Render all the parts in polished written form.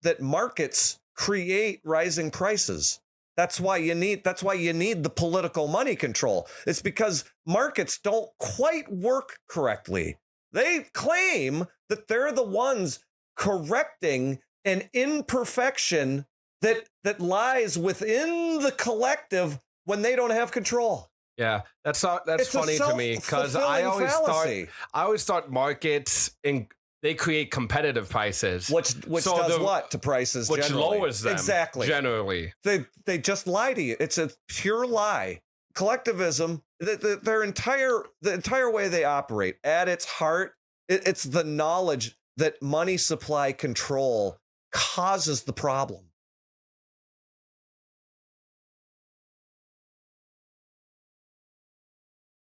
that markets create rising prices. That's why you need the political money control. It's because markets don't quite work correctly. They claim that they're the ones correcting an imperfection that lies within the collective when they don't have control. Yeah, that's funny to me because I always thought markets they create competitive prices, which does what to prices, which generally lowers them exactly. Generally, they just lie to you. It's a pure lie. Collectivism, the entire way they operate, at its heart, it's the knowledge that money supply control causes the problem.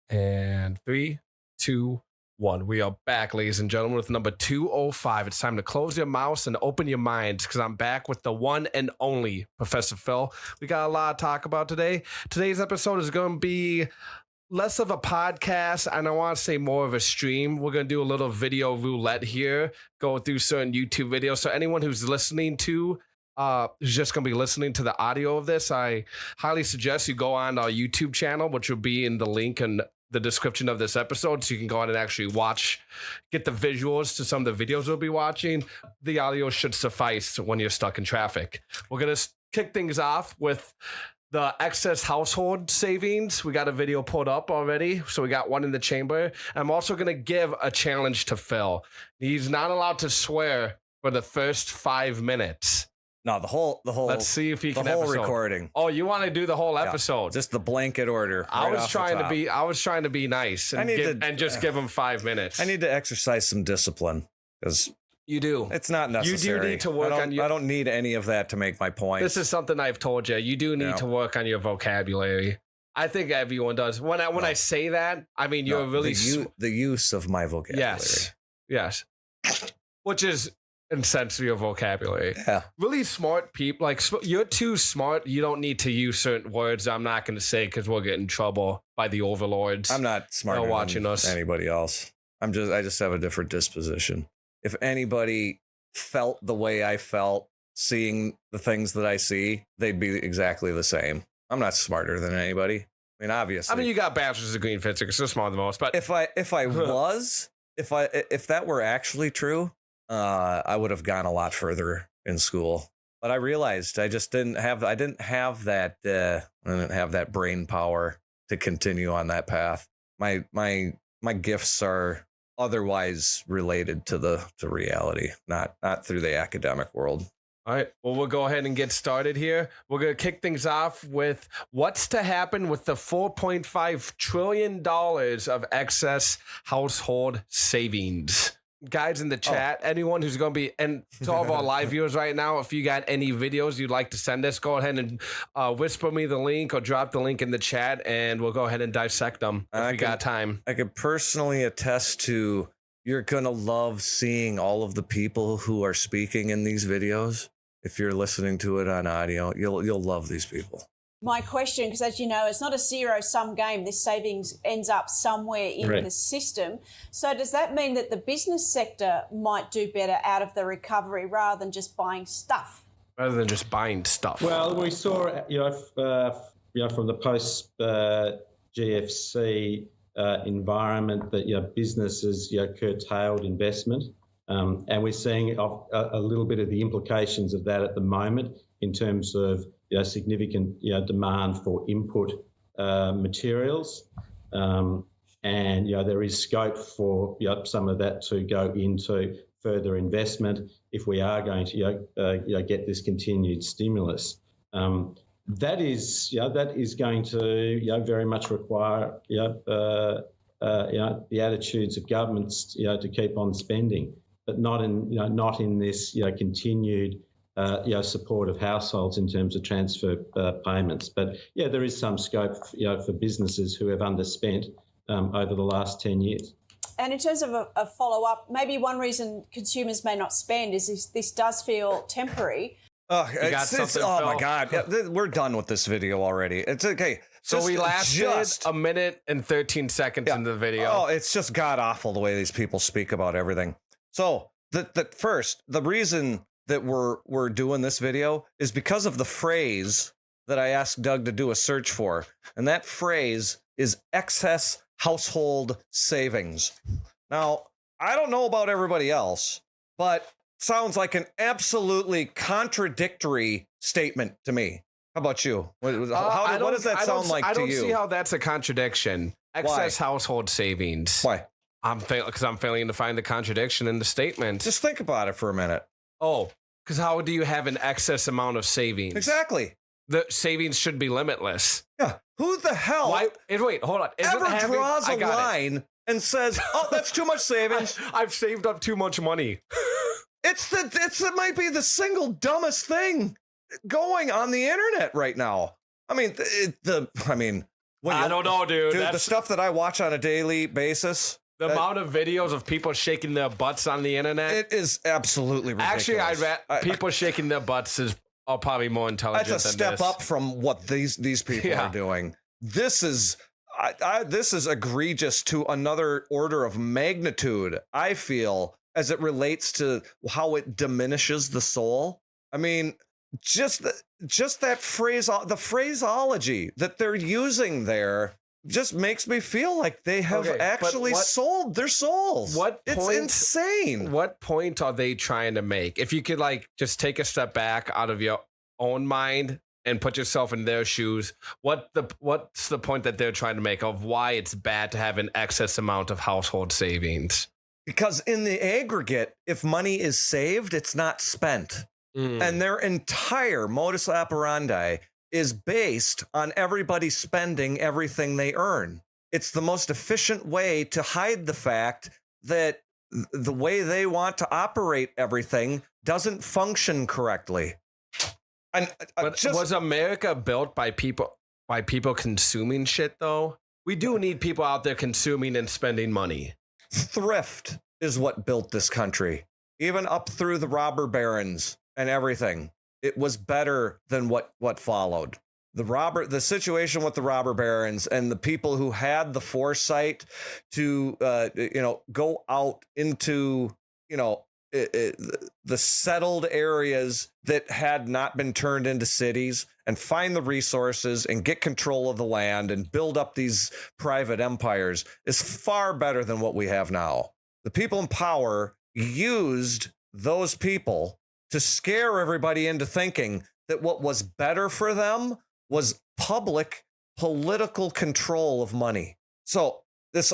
And 3, 2, 1. We are back, ladies and gentlemen, with number 205. It's time to close your mouse and open your minds because I'm back with the one and only Professor Phil. We got a lot to talk about today. Today's episode is going to be less of a podcast, and I want to say more of a stream. We're going to do a little video roulette here, go through certain YouTube videos. So anyone who's listening to who's just going to be listening to the audio of this, I highly suggest you go on our YouTube channel, which will be in the link in the description of this episode, so you can go on and actually get the visuals to some of the videos we'll be watching. The audio should suffice when you're stuck in traffic. We're going to kick things off with the excess household savings. We got a video pulled up already, so we got one in the chamber. I'm also going to give a challenge to Phil. He's not allowed to swear for the first 5 minutes. No, the whole. Let's see if he can. The whole recording. Oh, you want to do the whole episode? Just the blanket order. I was trying to be nice and just give him 5 minutes. I need to exercise some discipline because you do. It's not necessary. You do need to work on your. I don't need any of that to make my point. This is something I've told you. You do need to work on your vocabulary. I think everyone does. When I say that, I mean you're really the use of my vocabulary. Yes. Which is insensitive your vocabulary. Yeah. Really smart people, like you're too smart. You don't need to use certain words I'm not going to say because we'll get in trouble by the overlords. I'm not smarter watching than us. Anybody else. I just have a different disposition. If anybody felt the way I felt seeing the things that I see, they'd be exactly the same. I'm not smarter than anybody. I mean, obviously. I mean, you got bachelor's degree in physics, so smarter than most. But if that were actually true, I would have gone a lot further in school. But I realized I didn't have that brain power to continue on that path. My gifts are otherwise related to reality, not through the academic world. All right, well, we'll go ahead and get started here. We're going to kick things off with what's to happen with the $4.5 trillion of excess household savings. Guys in the chat, anyone who's going to be, and to all of our live viewers right now, if you got any videos you'd like to send us, go ahead and whisper me the link or drop the link in the chat, and we'll go ahead and dissect them if we got time. I could personally attest to you're going to love seeing all of the people who are speaking in these videos. If you're listening to it on audio, you'll love these people. My question, because as you know, it's not a zero-sum game. This savings ends up somewhere in the system. So does that mean that the business sector might do better out of the recovery rather than just buying stuff? Rather than just buying stuff. Well, we saw, from the post GFC environment that businesses curtailed investment, and we're seeing a little bit of the implications of that at the moment in terms of significant demand for input materials, and there is scope for some of that to go into further investment if we are going to get this continued stimulus. That is going to very much require the attitudes of governments to keep on spending, but not in this continued support of households in terms of transfer payments. But there is some scope for businesses who have underspent over the last 10 years. And in terms of a follow-up, maybe one reason consumers may not spend is this does feel temporary. Oh my God. Yeah, we're done with this video already. It's okay. So we lasted a minute and 13 seconds into the video. Oh, it's just god awful the way these people speak about everything. So the reason that we're doing this video is because of the phrase that I asked Doug to do a search for. And that phrase is excess household savings. Now, I don't know about everybody else, but sounds like an absolutely contradictory statement to me. How about you? What does that sound like to you? I don't see how that's a contradiction. Excess household savings. Why? Because I'm failing to find the contradiction in the statement. Just think about it for a minute. Oh, because how do you have an excess amount of savings? Exactly. The savings should be limitless. Yeah. Who the hell wait, hold on. draws a line and says, "Oh, that's too much savings. I've saved up too much money." It might be the single dumbest thing going on the internet right now. I mean, I don't know, dude. The stuff that I watch on a daily basis. The amount of videos of people shaking their butts on the internet. It is absolutely ridiculous. Actually, people shaking their butts are probably more intelligent than this. That's a step up from what these people are doing. This is egregious to another order of magnitude, I feel, as it relates to how it diminishes the soul. I mean, just that phrase, the phraseology that they're using there just makes me feel like they have actually sold their souls. It's insane. What point are they trying to make? If you could just take a step back out of your own mind and put yourself in their shoes, what's the point that they're trying to make of why it's bad to have an excess amount of household savings? Because in the aggregate, if money is saved, it's not spent. And their entire modus operandi is based on everybody spending everything they earn. It's the most efficient way to hide the fact that the way they want to operate everything doesn't function correctly. Was America built by people consuming shit, though? We do need people out there consuming and spending money. Thrift is what built this country, even up through the robber barons and everything. It was better than what followed. The situation with the robber barons and the people who had the foresight to go out into the settled areas that had not been turned into cities and find the resources and get control of the land and build up these private empires is far better than what we have now. The people in power used those people to scare everybody into thinking that what was better for them was public political control of money. So this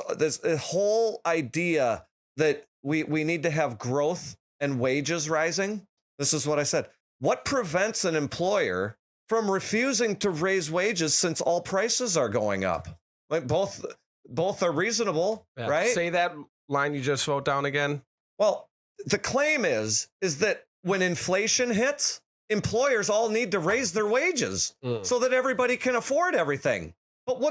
whole idea that we need to have growth and wages rising. This is what I said. What prevents an employer from refusing to raise wages since all prices are going up? Like both are reasonable, right? Say that line you just wrote down again. Well, the claim is that when inflation hits, employers all need to raise their wages so that everybody can afford everything. But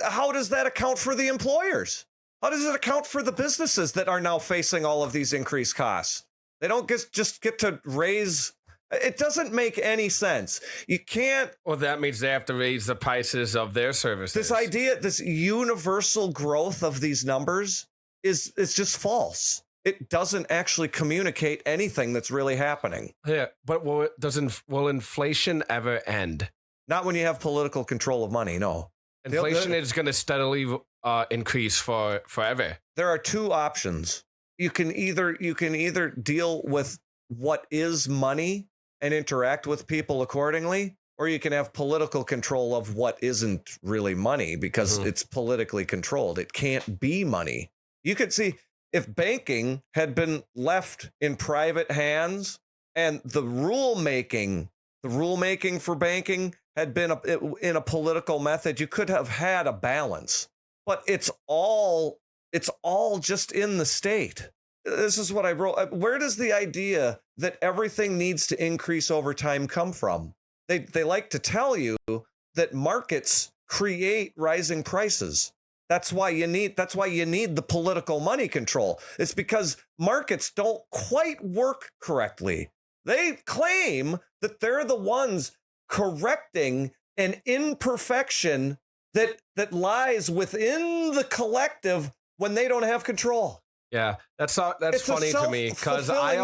how does that account for the employers? How does it account for the businesses that are now facing all of these increased costs? They don't just get to raise. It doesn't make any sense. You can't. Well, that means they have to raise the prices of their services. This idea, this universal growth of these numbers is just false. It doesn't actually communicate anything that's really happening. Yeah, but will inflation ever end? Not when you have political control of money, no. Inflation is going to steadily increase forever. There are two options. You can either deal with what is money and interact with people accordingly, or you can have political control of what isn't really money because it's politically controlled. It can't be money. You could see if banking had been left in private hands and the rulemaking for banking had been in a political method, you could have had a balance. But it's all just in the state. This is what I wrote. Where does the idea that everything needs to increase over time come from? They like to tell you that markets create rising prices. That's why you need the political money control. It's because markets don't quite work correctly. They claim that they're the ones correcting an imperfection that lies within the collective when they don't have control. Yeah, that's funny to me because I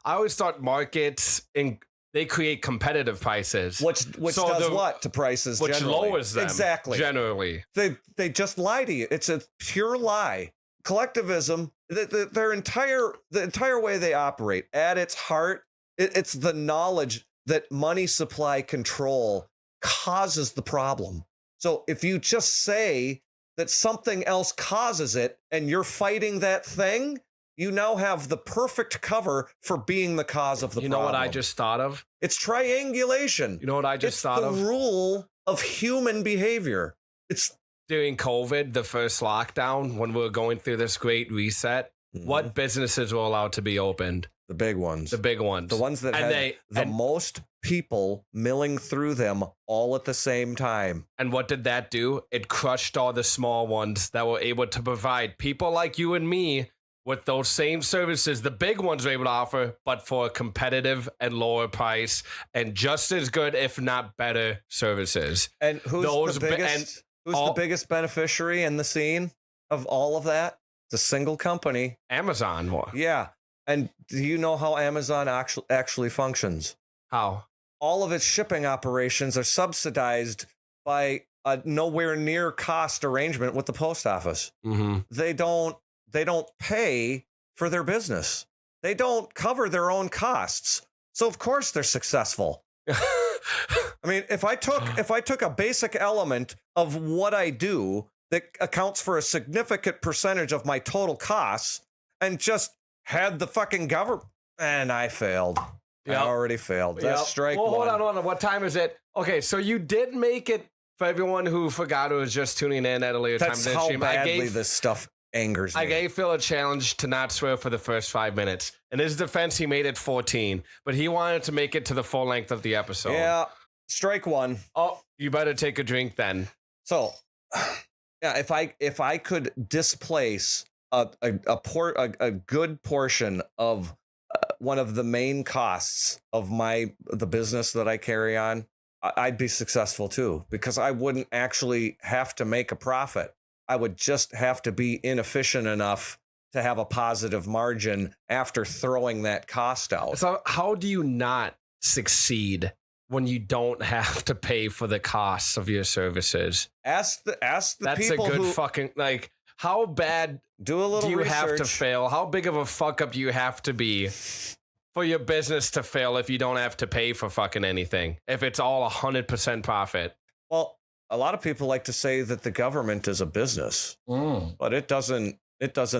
always thought markets they create competitive prices, which does what to prices, which generally? lowers them exactly. Generally, they just lie to you. It's a pure lie. Collectivism, the entire way they operate, at its heart, it's the knowledge that money supply control causes the problem. So if you just say that something else causes it and you're fighting that thing, you now have the perfect cover for being the cause of the problem. You know what I just thought of? It's triangulation. You know what I just thought of? It's the rule of human behavior. It's during COVID, the first lockdown, when we were going through this great reset, what businesses were allowed to be opened? The big ones. The big ones. The ones that had the most people milling through them all at the same time. And what did that do? It crushed all the small ones that were able to provide people like you and me with those same services the big ones were able to offer, but for a competitive and lower price and just as good, if not better, services. And who's the biggest beneficiary in the scene of all of that? It's a single company. Amazon. Yeah. And do you know how Amazon actually functions? How? All of its shipping operations are subsidized by a nowhere near cost arrangement with the post office. Mm-hmm. They don't pay for their business. They don't cover their own costs. So of course they're successful. I mean, if I took a basic element of what I do that accounts for a significant percentage of my total costs and just had the fucking government, and I failed. Yep. I already failed. That's strike one. Hold on. What time is it? Okay, so you did make it for everyone who forgot who was just tuning in at a later time. That's how badly this stuff angers me. I gave Phil a challenge to not swear for the first 5 minutes. In his defense, he made it 14, but he wanted to make it to the full length of the episode. Yeah, strike one. Oh, you better take a drink then. So, yeah, if I could displace a good portion of one of the main costs of the business that I carry on, I'd be successful too, because I wouldn't actually have to make a profit. I would just have to be inefficient enough to have a positive margin after throwing that cost out. So how do you not succeed when you don't have to pay for the costs of your services? Ask the That's people a good who fucking, like, how bad do a little you research. Have to fail? How big of a fuck up do you have to be for your business to fail if you don't have to pay for fucking anything? If it's all 100% profit? Well, a lot of people like to say that the government is a business, but it doesn't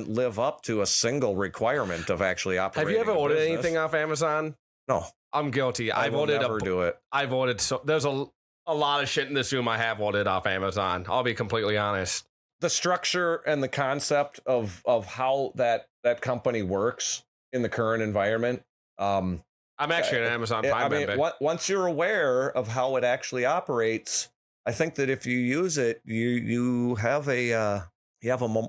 live up to a single requirement of actually operating. Have you ever ordered anything off Amazon? No. I'm guilty. I've never do it. I've ordered there's a lot of shit in this room I have ordered off Amazon. I'll be completely honest. The structure and the concept of how that company works in the current environment. I'm actually an Amazon Prime member. Once you're aware of how it actually operates, I think that if you use it, you have a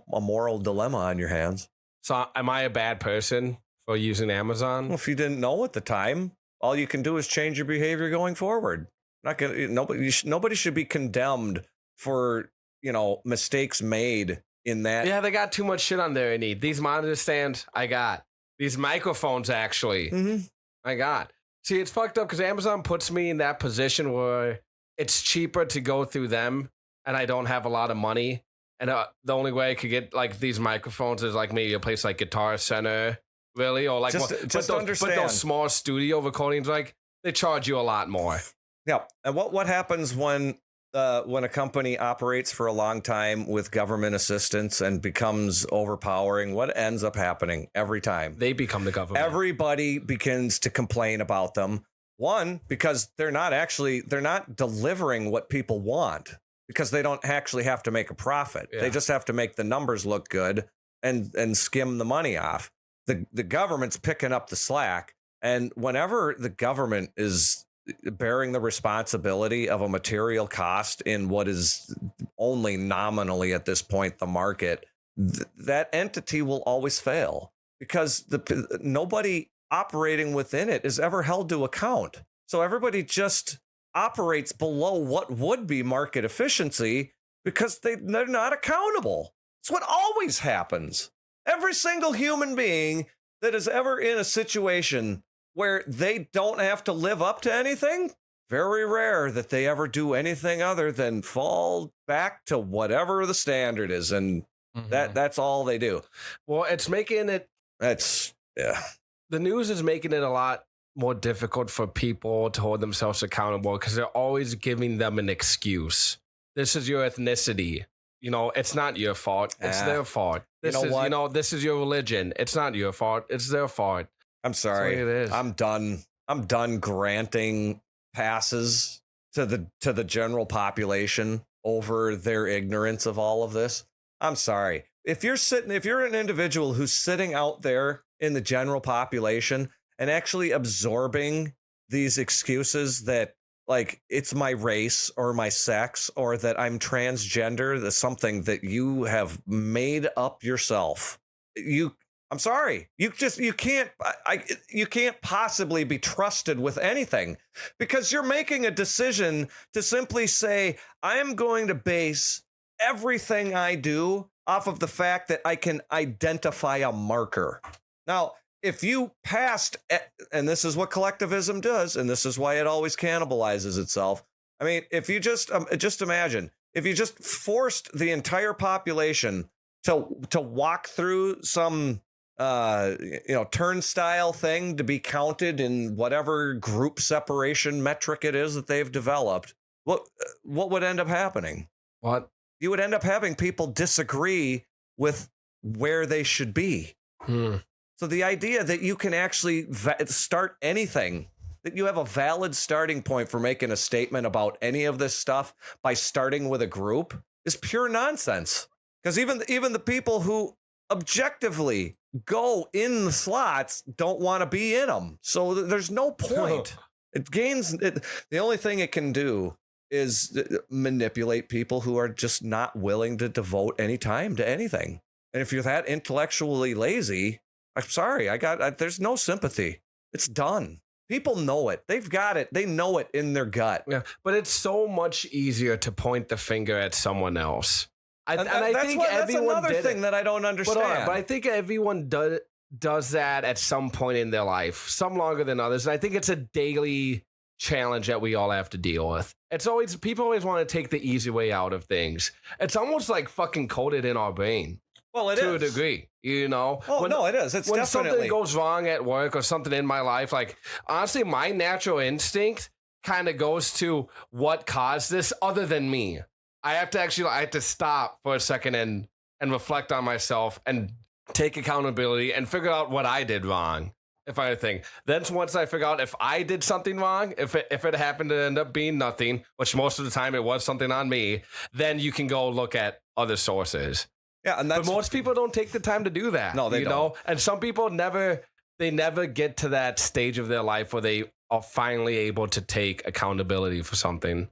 moral dilemma on your hands. So am I a bad person for using Amazon? Well, if you didn't know at the time, all you can do is change your behavior going forward. Nobody should be condemned for mistakes made in that. Yeah, they got too much shit on there. I need these monitor stands. I got these microphones. Actually, I got. See, it's fucked up because Amazon puts me in that position where it's cheaper to go through them, and I don't have a lot of money. And the only way I could get like these microphones is like maybe a place like Guitar Center, really, or like just understand. But those small studio recordings, like they charge you a lot more. Yeah, and what happens when a company operates for a long time with government assistance and becomes overpowering? What ends up happening every time? They become the government. Everybody begins to complain about them. One, because they're not delivering what people want, because they don't actually have to make a profit. Yeah. They just have to make the numbers look good and skim the money off. The government's picking up the slack. And whenever the government is bearing the responsibility of a material cost in what is only nominally at this point the market, that entity will always fail, because nobody operating within it is ever held to account. So everybody just operates below what would be market efficiency because they're not accountable. It's what always happens. Every single human being that is ever in a situation where they don't have to live up to anything, very rare that they ever do anything other than fall back to whatever the standard is. And that's all they do. Well, it's making it. The news is making it a lot more difficult for people to hold themselves accountable because they're always giving them an excuse. This is your ethnicity. It's not your fault. It's their fault. This this is your religion. It's not your fault. It's their fault. I'm sorry. It is. I'm done granting passes to the general population over their ignorance of all of this. I'm sorry. If you're an individual who's sitting out there in the general population and actually absorbing these excuses that, like, it's my race or my sex or that I'm transgender, that's something that you have made up yourself. I'm sorry. You can't possibly be trusted with anything because you're making a decision to simply say, I'm going to base everything I do off of the fact that I can identify a marker. Now, if you passed, and this is what collectivism does, and this is why it always cannibalizes itself. I mean, if you just imagine, if you just forced the entire population to walk through some turnstile thing to be counted in whatever group separation metric it is that they've developed, what would end up happening? What? You would end up having people disagree with where they should be. So the idea that you can actually start anything, that you have a valid starting point for making a statement about any of this stuff by starting with a group is pure nonsense. Because even the people who objectively go in the slots don't want to be in them. So there's no point. The only thing it can do is manipulate people who are just not willing to devote any time to anything. And if you're that intellectually lazy, I'm sorry, there's no sympathy. It's done. People know it. They've got it. They know it in their gut. Yeah, but it's so much easier to point the finger at someone else. I think that's another thing that I don't understand. But I think everyone does that at some point in their life, some longer than others. And I think it's a daily challenge that we all have to deal with. People always want to take the easy way out of things. It's almost like fucking coded in our brain. Well, it is. To a degree, Oh, no, it is. It's when definitely. Something goes wrong at work or something in my life, like, honestly, my natural instinct kind of goes to what caused this other than me. I have to stop for a second and reflect on myself and take accountability and figure out what I did wrong. If anything, then once I figure out if I did something wrong, if it happened to end up being nothing, which most of the time it was something on me, then you can go look at other sources. Yeah, but most people don't take the time to do that. No, they don't. And some people never get to that stage of their life where they are finally able to take accountability for something.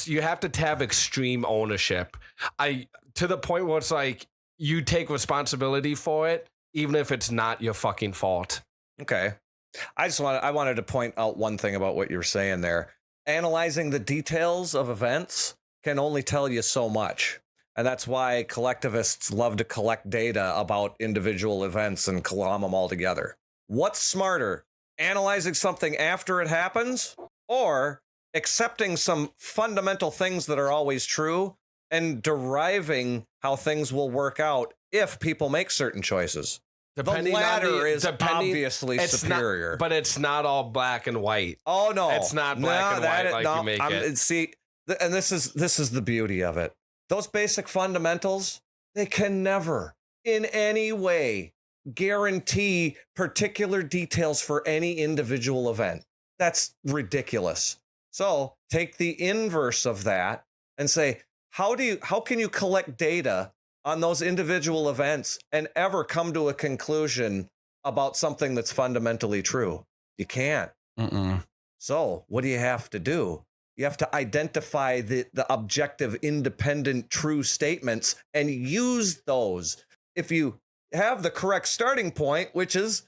You have to have extreme ownership. To the point where it's like you take responsibility for it, even if it's not your fucking fault. Okay. I wanted to point out one thing about what you're saying there. Analyzing the details of events can only tell you so much. And that's why collectivists love to collect data about individual events and clump them all together. What's smarter, analyzing something after it happens or accepting some fundamental things that are always true and deriving how things will work out if people make certain choices? The latter is obviously superior. But it's not all black and white. Oh, no. It's not black and white like you make it. See, and this is the beauty of it. Those basic fundamentals, they can never in any way guarantee particular details for any individual event. That's ridiculous. So take the inverse of that and say, how can you collect data on those individual events and ever come to a conclusion about something that's fundamentally true? You can't. So what do you have to do? You have to identify the objective, independent, true statements and use those. If you have the correct starting point, which is,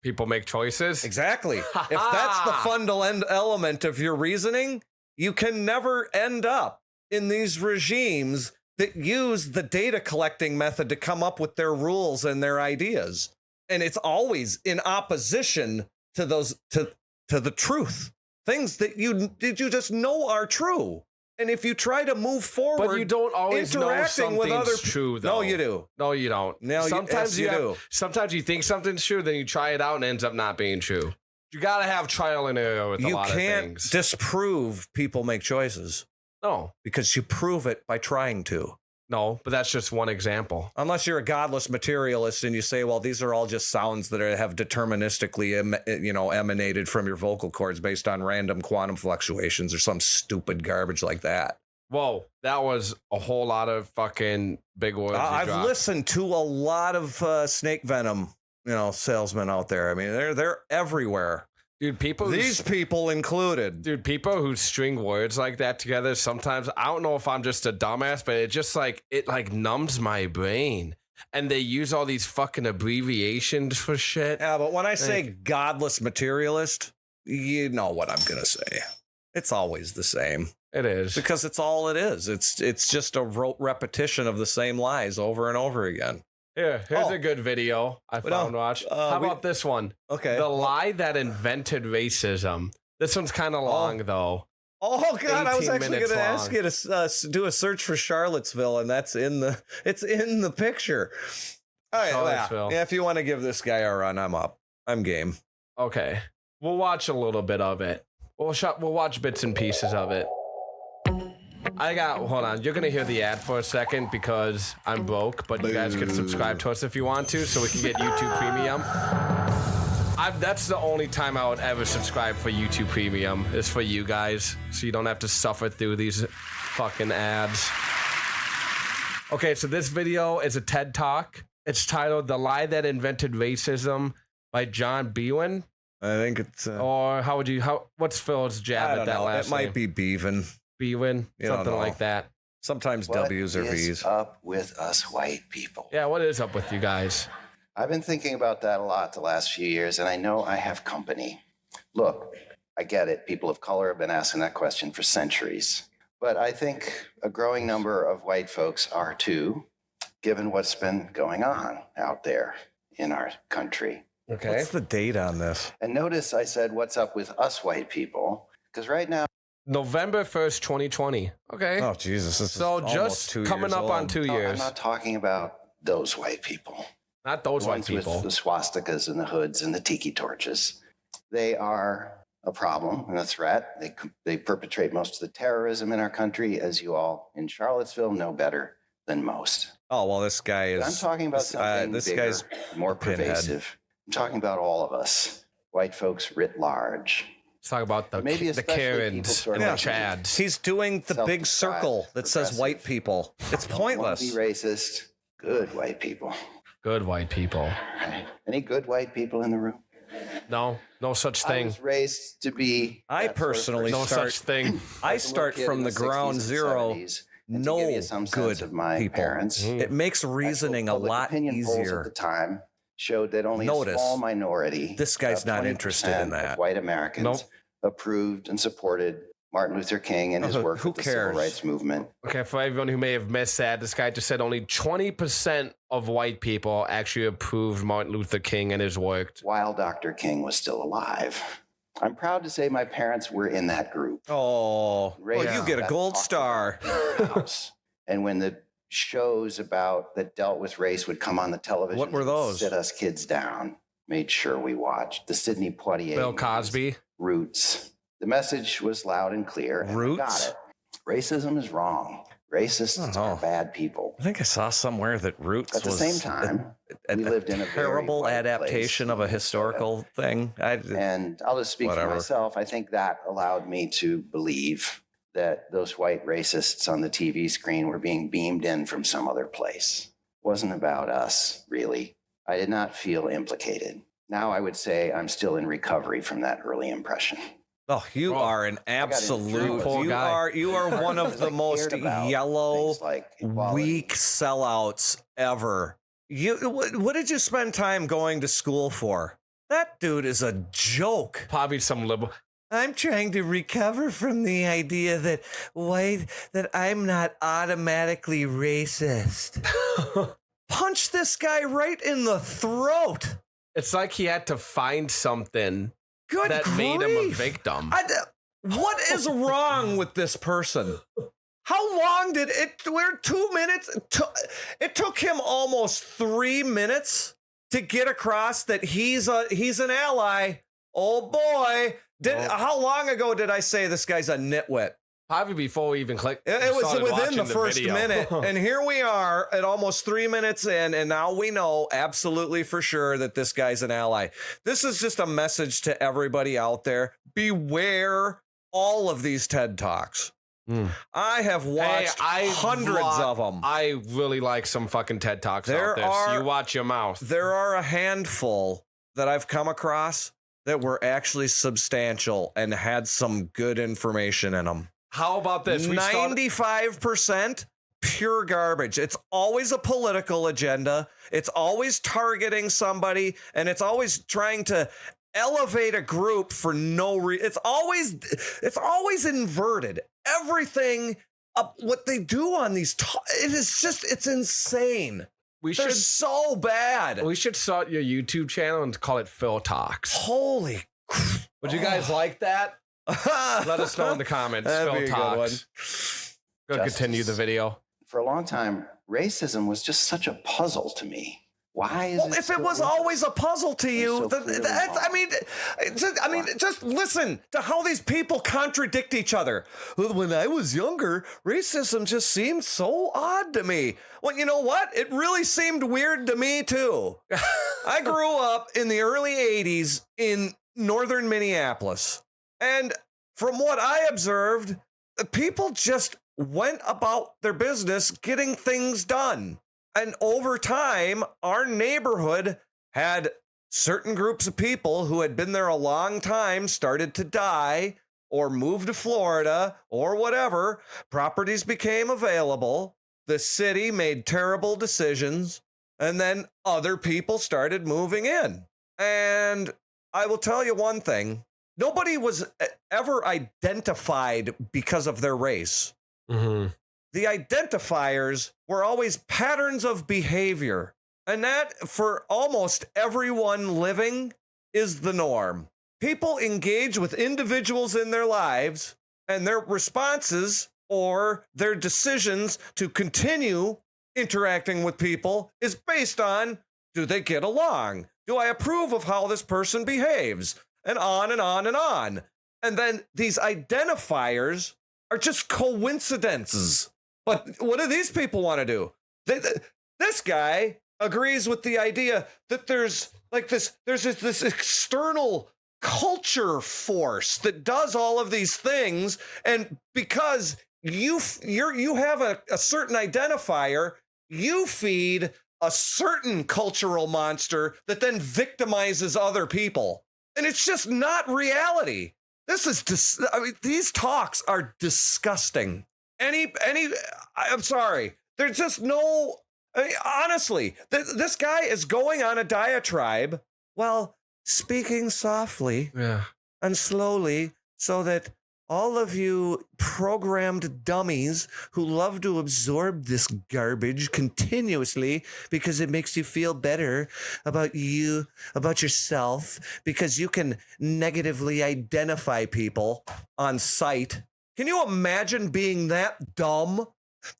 people make choices. Exactly. If that's the fundamental element of your reasoning, you can never end up in these regimes that use the data collecting method to come up with their rules and their ideas. And it's always in opposition to those to the truth. Things that you just know are true. And if you try to move forward, but you don't always know interacting with other something's true, though. No, you do. No, you don't. No, sometimes you do. Sometimes you think something's true, then you try it out and it ends up not being true. You gotta have trial and error with a lot of things. You can't disprove people make choices. No, because you prove it by trying to. No, but that's just one example. Unless you're a godless materialist and you say, well, these are all just sounds that have deterministically, emanated from your vocal cords based on random quantum fluctuations or some stupid garbage like that. Whoa, that was a whole lot of fucking big words. I've listened to a lot of snake venom, salesmen out there. I mean, they're everywhere. Dude, these people included. Dude, people who string words like that together, sometimes I don't know if I'm just a dumbass, but it just it numbs my brain. And they use all these fucking abbreviations for shit. Yeah, but when I say godless materialist, you know what I'm gonna say. It's always the same. It is. Because it's all it is. It's just a rote repetition of the same lies over and over again. Here's a good video I found, Watch. How about this one? Okay. The lie that invented racism. This one's kind of long, though. Oh, God, I was actually going to long. ask you to do a search for Charlottesville, and it's in the picture. All right, Charlottesville. Yeah, if you want to give this guy a run, I'm up. I'm game. Okay. We'll watch a little bit of it. We'll watch bits and pieces of it. Hold on. You're going to hear the ad for a second because I'm broke, but you guys can subscribe to us if you want to so we can get YouTube Premium. That's the only time I would ever subscribe for YouTube Premium is for you guys so you don't have to suffer through these fucking ads. Okay, so this video is a TED Talk. It's titled The Lie That Invented Racism by John Biewen. I think it's... or what's Phil's jab at that last name? It might be Beaven. Biewen, something like that. Sometimes W's or V's. What is up with us white people? Yeah, what is up with you guys? I've been thinking about that a lot the last few years, and I know I have company. Look, I get it. People of color have been asking that question for centuries. But I think a growing number of white folks are too, given what's been going on out there in our country. Okay. What's the date on this? And notice I said, what's up with us white people? Because right now, November 1st, 2020. Okay. Oh, Jesus. This so is just coming up on 2 years. I'm not talking about those white people. Not those white people. With the swastikas and the hoods and the tiki torches. They are a problem and a threat. They perpetrate most of the terrorism in our country, as you all in Charlottesville know better than most. Oh, well, this guy is... But I'm talking about something bigger, guy's more pervasive. I'm talking about all of us, white folks writ large. Let's talk about the Karens and the Chads. He's doing the big circle that says white people. It's pointless. Don't be racist. Good white people. Good white people. Right. Any good white people in the room? No such thing. I was raised to be. I personally such thing. I start from the ground zero. No good of my people. Parents. It makes reasoning a lot easier. At the time showed that only a small minority. This guy's not interested in that. Of white Americans approved and supported Martin Luther King and his work with the Civil Rights Movement. Okay, for everyone who may have missed that, this guy just said only 20% of white people actually approved Martin Luther King and his work. While Dr. King was still alive. I'm proud to say my parents were in that group. Oh, well, you get a gold star. And when the shows that dealt with race would come on the television, what were those? Sit us kids down, made sure we watched. The Sidney Poitier, Bill Cosby, Roots. The message was loud and clear. And Roots? I got it. Racism is wrong. Racists are bad people. I think I saw somewhere that Roots was... At the same time, we lived in a terrible adaptation of a historical thing. And I'll just speak for myself. I think that allowed me to believe that those white racists on the TV screen were being beamed in from some other place. It wasn't about us, really. I did not feel implicated. Now I would say I'm still in recovery from that early impression. Oh, you are an absolute. You are one of the most yellow, weak sellouts ever. What did you spend time going to school for? That dude is a joke. Probably some liberal. I'm trying to recover from the idea that I'm not automatically racist. Punch this guy right in the throat. It's like he had to find something Good that grief. made him a victim. What is wrong with this person? How long did it? We're 2 minutes. It took him almost 3 minutes to get across that he's an ally. Oh boy! How long ago did I say this guy's a nitwit? Probably before we even clicked. It was within the first minute, and here we are at almost 3 minutes in, and now we know absolutely for sure that this guy's an ally. This is just a message to everybody out there: beware all of these TED Talks. I have watched hundreds of them. I really like some fucking TED Talks out there. So you watch your mouth. There are a handful that I've come across that were actually substantial and had some good information in them. How about this? 95% pure garbage. It's always a political agenda. It's always targeting somebody, and it's always trying to elevate a group for no reason. It's always inverted. Everything, what they do on these, it's insane. They're so bad. We should start your YouTube channel and call it Phil Talks. Holy. Would you guys like that? Let us know in the comments. Phil Talks. Go continue the video. For a long time, racism was just such a puzzle to me. Why is it? If it was always a puzzle to you, just listen to how these people contradict each other. When I was younger, racism just seemed so odd to me. Well, you know what? It really seemed weird to me too. I grew up in the early 80s in northern Minneapolis. And from what I observed, people just went about their business getting things done. And over time, our neighborhood had certain groups of people who had been there a long time started to die or move to Florida or whatever. Properties became available. The city made terrible decisions. And then other people started moving in. And I will tell you one thing. Nobody was ever identified because of their race. Mm-hmm. The identifiers were always patterns of behavior. And that, for almost everyone living, is the norm. People engage with individuals in their lives, and their responses or their decisions to continue interacting with people is based on, do they get along? Do I approve of how this person behaves? And on and on and on. And then these identifiers are just coincidences. But what do these people want to do? This guy agrees with the idea that there's this external culture force that does all of these things, and because you have a certain identifier, you feed a certain cultural monster that then victimizes other people, and it's just not reality. These talks are disgusting. I'm sorry. There's just no, honestly, this guy is going on a diatribe while speaking softly and slowly so that all of you programmed dummies who love to absorb this garbage continuously because it makes you feel better about yourself, because you can negatively identify people on sight. Can you imagine being that dumb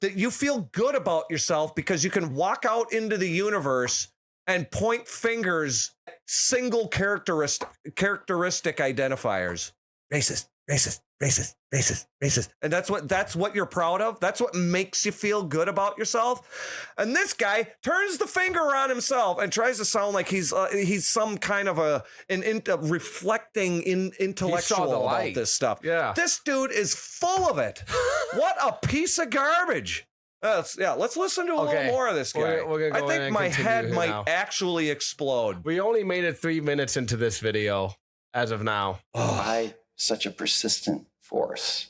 that you feel good about yourself because you can walk out into the universe and point fingers at single characteristic identifiers? Racist, racist, racist, racist, racist. And that's what you're proud of? That's what makes you feel good about yourself? And this guy turns the finger on himself and tries to sound like he's some kind of reflecting intellectual about this stuff. Yeah. This dude is full of it. What a piece of garbage. Let's listen to a little more of this guy. We're gonna go I think my head might actually explode. We only made it 3 minutes into this video as of now. Why such a persistent force?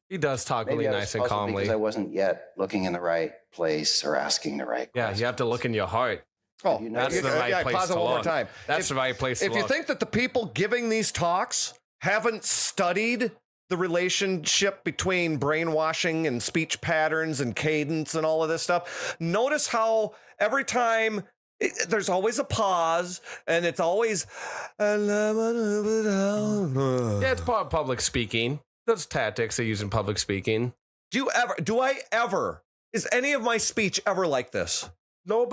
He does talk really nice and calmly. Because I wasn't yet looking in the right place or asking the right questions. Yeah, you have to look in your heart. Oh, that's the right place to look. One more time. That's the right place to look. If you think that the people giving these talks haven't studied the relationship between brainwashing and speech patterns and cadence and all of this stuff. Notice how every time there's always a pause and it's always Yeah, it's part of public speaking. Those tactics they use in public speaking. Is any of my speech ever like this? No,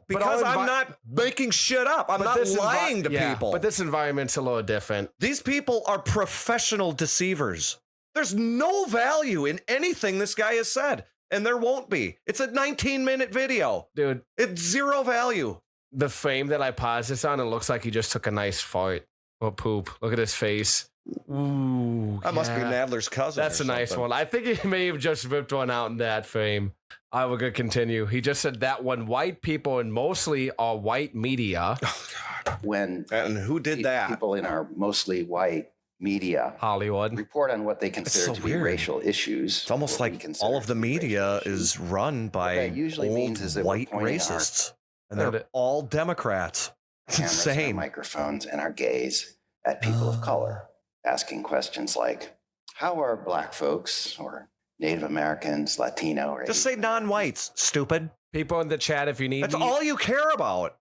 because I'm not making shit up. I'm not lying to people. But this environment's a little different. These people are professional deceivers. There's no value in anything this guy has said, and there won't be. It's a 19-minute video. Dude. It's zero value. The frame that I paused this on, it looks like he just took a nice fart or poop. Look at his face. Ooh, that must be Nadler's cousin. That's a nice one. I think he may have just ripped one out in that frame. I will continue. He just said that when white people, and mostly our white media. Oh, God. And who did that? People in our mostly white media, Hollywood, report on what they consider to be racial issues. It's almost like all of the media is run by white racists, and they're all Democrats. It's insane. Microphones and our gaze at people of color, asking questions like, "How are Black folks or Native Americans, Latino, or just say non-whites, stupid." People in the chat, if you need That's all you care about.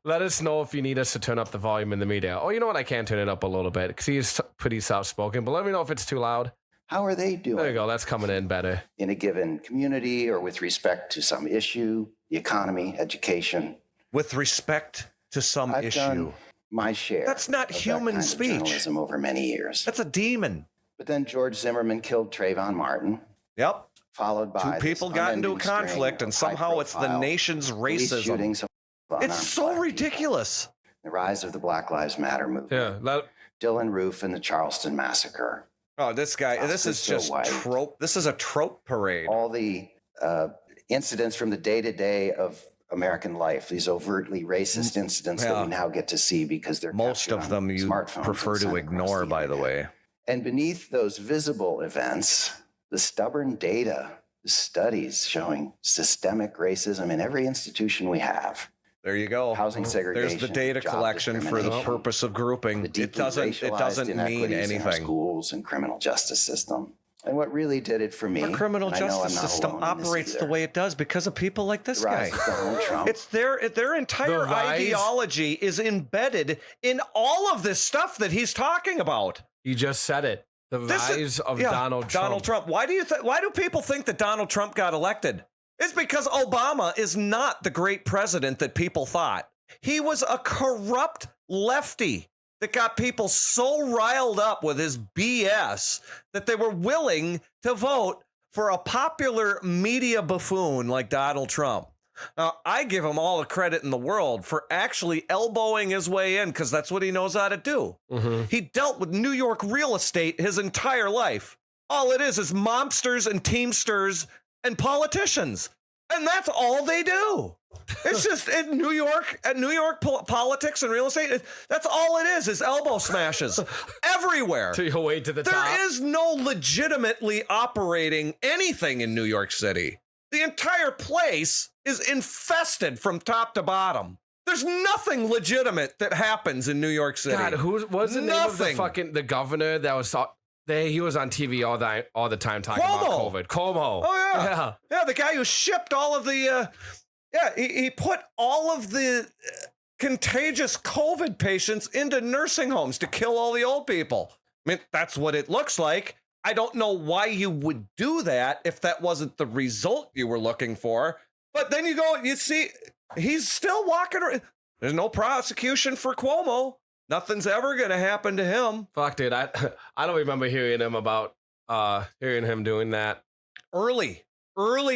Let us know if you need us to turn up the volume in the media. Oh, you know what? I can turn it up a little bit because he's pretty soft-spoken, but let me know if it's too loud. How are they doing? There you go. That's coming in better. In a given community or with respect to some issue, the economy, education. With respect to some issue. Done my share. That's not human speech. Journalism over many years. That's a demon. But then George Zimmerman killed Trayvon Martin. Yep. Followed by two people got into a conflict, and somehow it's the nation's racism. It's so ridiculous. The rise of the Black Lives Matter movement. Yeah. Dylan Roof and the Charleston massacre. Oh, this guy! This is just trope. This is a trope parade. All the incidents from the day-to-day of American life, these overtly racist incidents that we now get to see because they're most of them you prefer to ignore, by the way. And beneath those visible events, the stubborn data, the studies showing systemic racism in every institution we have. There you go. Housing segregation. There's the data collection for the purpose of grouping. It doesn't mean anything. In our schools and criminal justice system. And what really did it for me, our criminal justice system operates the way it does because of people like this guy. It's their entire ideology is embedded in all of this stuff that he's talking about. You just said it. The rise of Donald Trump. Why do people think that Donald Trump got elected? It's because Obama is not the great president that people thought. He was a corrupt lefty that got people so riled up with his BS that they were willing to vote for a popular media buffoon like Donald Trump. Now, I give him all the credit in the world for actually elbowing his way in because that's what he knows how to do. Mm-hmm. He dealt with New York real estate his entire life. All it is mobsters and teamsters and politicians. And that's all they do. It's just in New York politics and real estate. That's all it is elbow smashes everywhere. To your way to the top. There is no legitimately operating anything in New York City. The entire place is infested from top to bottom. There's nothing legitimate that happens in New York City. God, who was the name of the governor that was he was on TV all the time talking about COVID? Cuomo. Oh yeah, the guy who shipped all of the he put all of the contagious COVID patients into nursing homes to kill all the old people. I mean, that's what it looks like. I don't know why you would do that if that wasn't the result you were looking for. But then you see, he's still walking around. There's no prosecution for Cuomo. Nothing's ever going to happen to him. Fuck, dude. I don't remember hearing him doing that. Early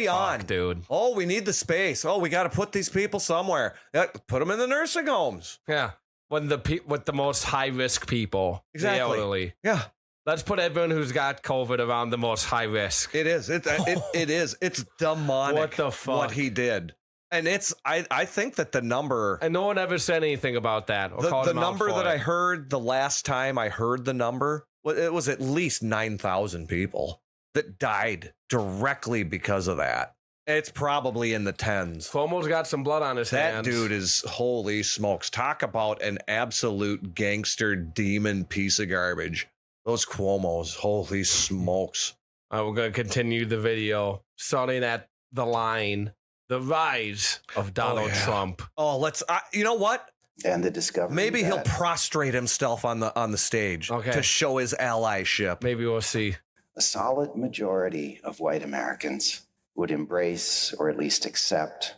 on. Dude. Oh, we need the space. Oh, we got to put these people somewhere. Yeah, put them in the nursing homes. Yeah. With the most high-risk people. Exactly. The elderly. Yeah. Let's put everyone who's got COVID around the most high risk. It is. It is. It's demonic. What the fuck? What he did. And I think that the number. And no one ever said anything about that. The number that I heard the last time I heard the number, it was at least 9,000 people that died directly because of that. It's probably in the tens. Cuomo's got some blood on his hands. That dude is, holy smokes. Talk about an absolute gangster demon piece of garbage. Those Cuomos, holy smokes. All right, we're going to continue the video, starting at the line, the rise of Donald Trump. Oh, let's, you know what? And the discovery. Maybe he'll prostrate himself on the stage to show his allyship. Maybe we'll see. A solid majority of white Americans would embrace or at least accept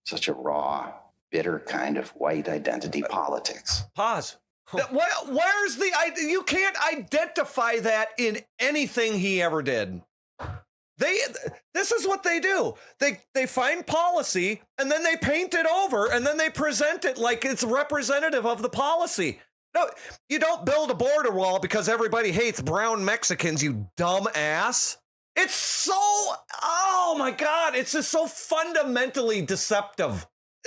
such a raw, bitter kind of white identity politics. Pause. Where's the, you can't identify that in anything he ever did. This is what they do. They find policy and then they paint it over and then they present it like it's representative of the policy. No, you don't build a border wall because everybody hates brown Mexicans, you dumb ass. It's so, oh my God, it's just so fundamentally deceptive.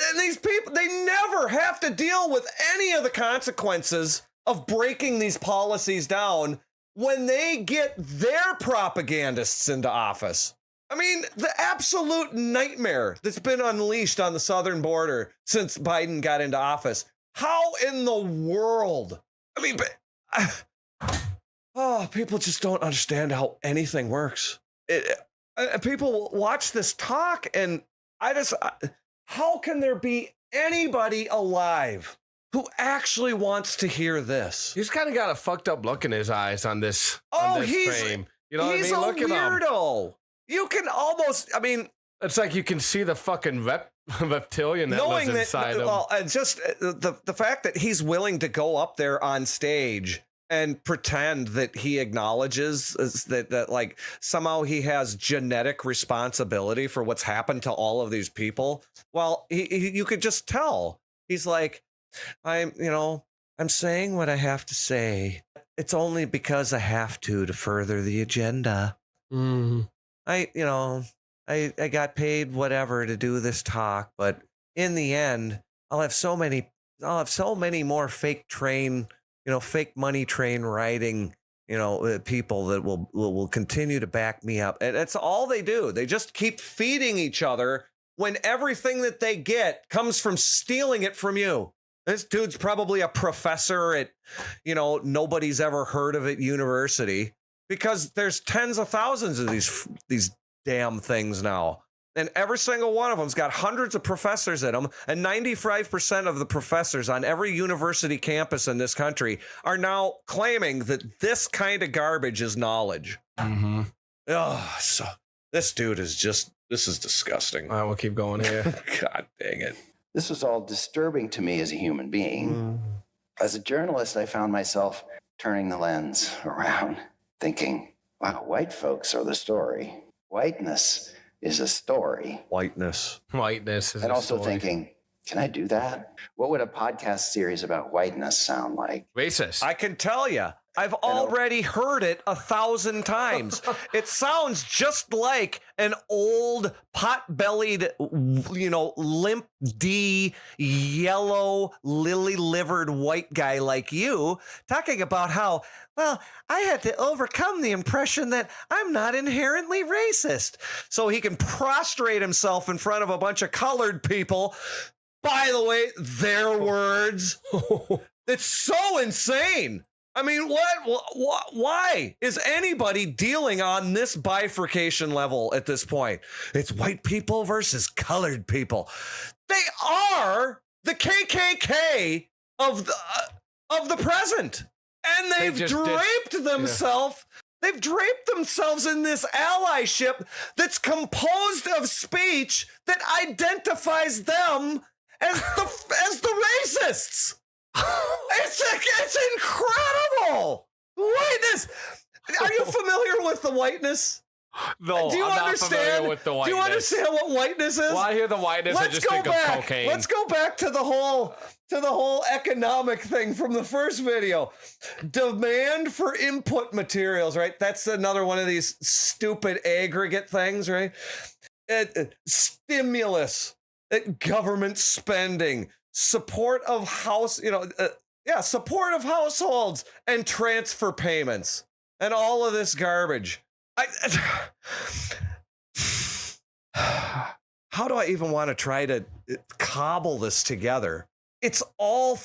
And these people, they never have to deal with any of the consequences of breaking these policies down when they get their propagandists into office. I mean, the absolute nightmare that's been unleashed on the southern border since Biden got into office. How in the world? I mean, people just don't understand how anything works. People watch this talk and how can there be anybody alive who actually wants to hear this? He's kind of got a fucked up look in his eyes on this, frame. You know what I mean? He's a weirdo. You can almost, I mean, it's like you can see the fucking reptilian that lives inside him. Well, and just the fact that he's willing to go up there on stage and pretend that he acknowledges that like somehow he has genetic responsibility for what's happened to all of these people. Well, you could just tell. He's like, I'm saying what I have to say. It's only because I have to further the agenda. Mm. I got paid whatever to do this talk, but in the end, I'll have so many more fake money train riding, people that will continue to back me up. And that's all they do. They just keep feeding each other when everything that they get comes from stealing it from you. This dude's probably a professor at, nobody's ever heard of at university, because there's tens of thousands of these damn things now. And every single one of them's got hundreds of professors in them. And 95% of the professors on every university campus in this country are now claiming that this kind of garbage is knowledge. Mm-hmm. Oh, so this dude is this is disgusting. All right, we'll keep going here. God dang it. This was all disturbing to me as a human being. As a journalist, I found myself turning the lens around, thinking, wow, white folks are the story. Whiteness is a story. Whiteness is and a also story. Thinking, can I do that? What would a podcast series about whiteness sound like? Racist. I can tell you. I've already heard it 1,000 times. It sounds just like an old pot-bellied, limp D, yellow, lily-livered white guy like you talking about how, well, I had to overcome the impression that I'm not inherently racist. So he can prostrate himself in front of a bunch of colored people. By the way, their words. It's so insane. I mean, why is anybody dealing on this bifurcation level at this point? It's white people versus colored people. They are the KKK of the present, and they've draped themselves. Yeah. They've draped themselves in this allyship that's composed of speech that identifies them as the racists. It's incredible. Whiteness. Are you familiar with the whiteness? No, do you I'm understand? not familiar with the whiteness. Do you understand what whiteness is? Well, I hear the whiteness, I just think of cocaine. Let's go back to the whole economic thing from the first video. Demand for input materials, right? That's another one of these stupid aggregate things, right? Stimulus, government spending, support of support of households and transfer payments and all of this garbage. how do I even want to try to cobble this together? It all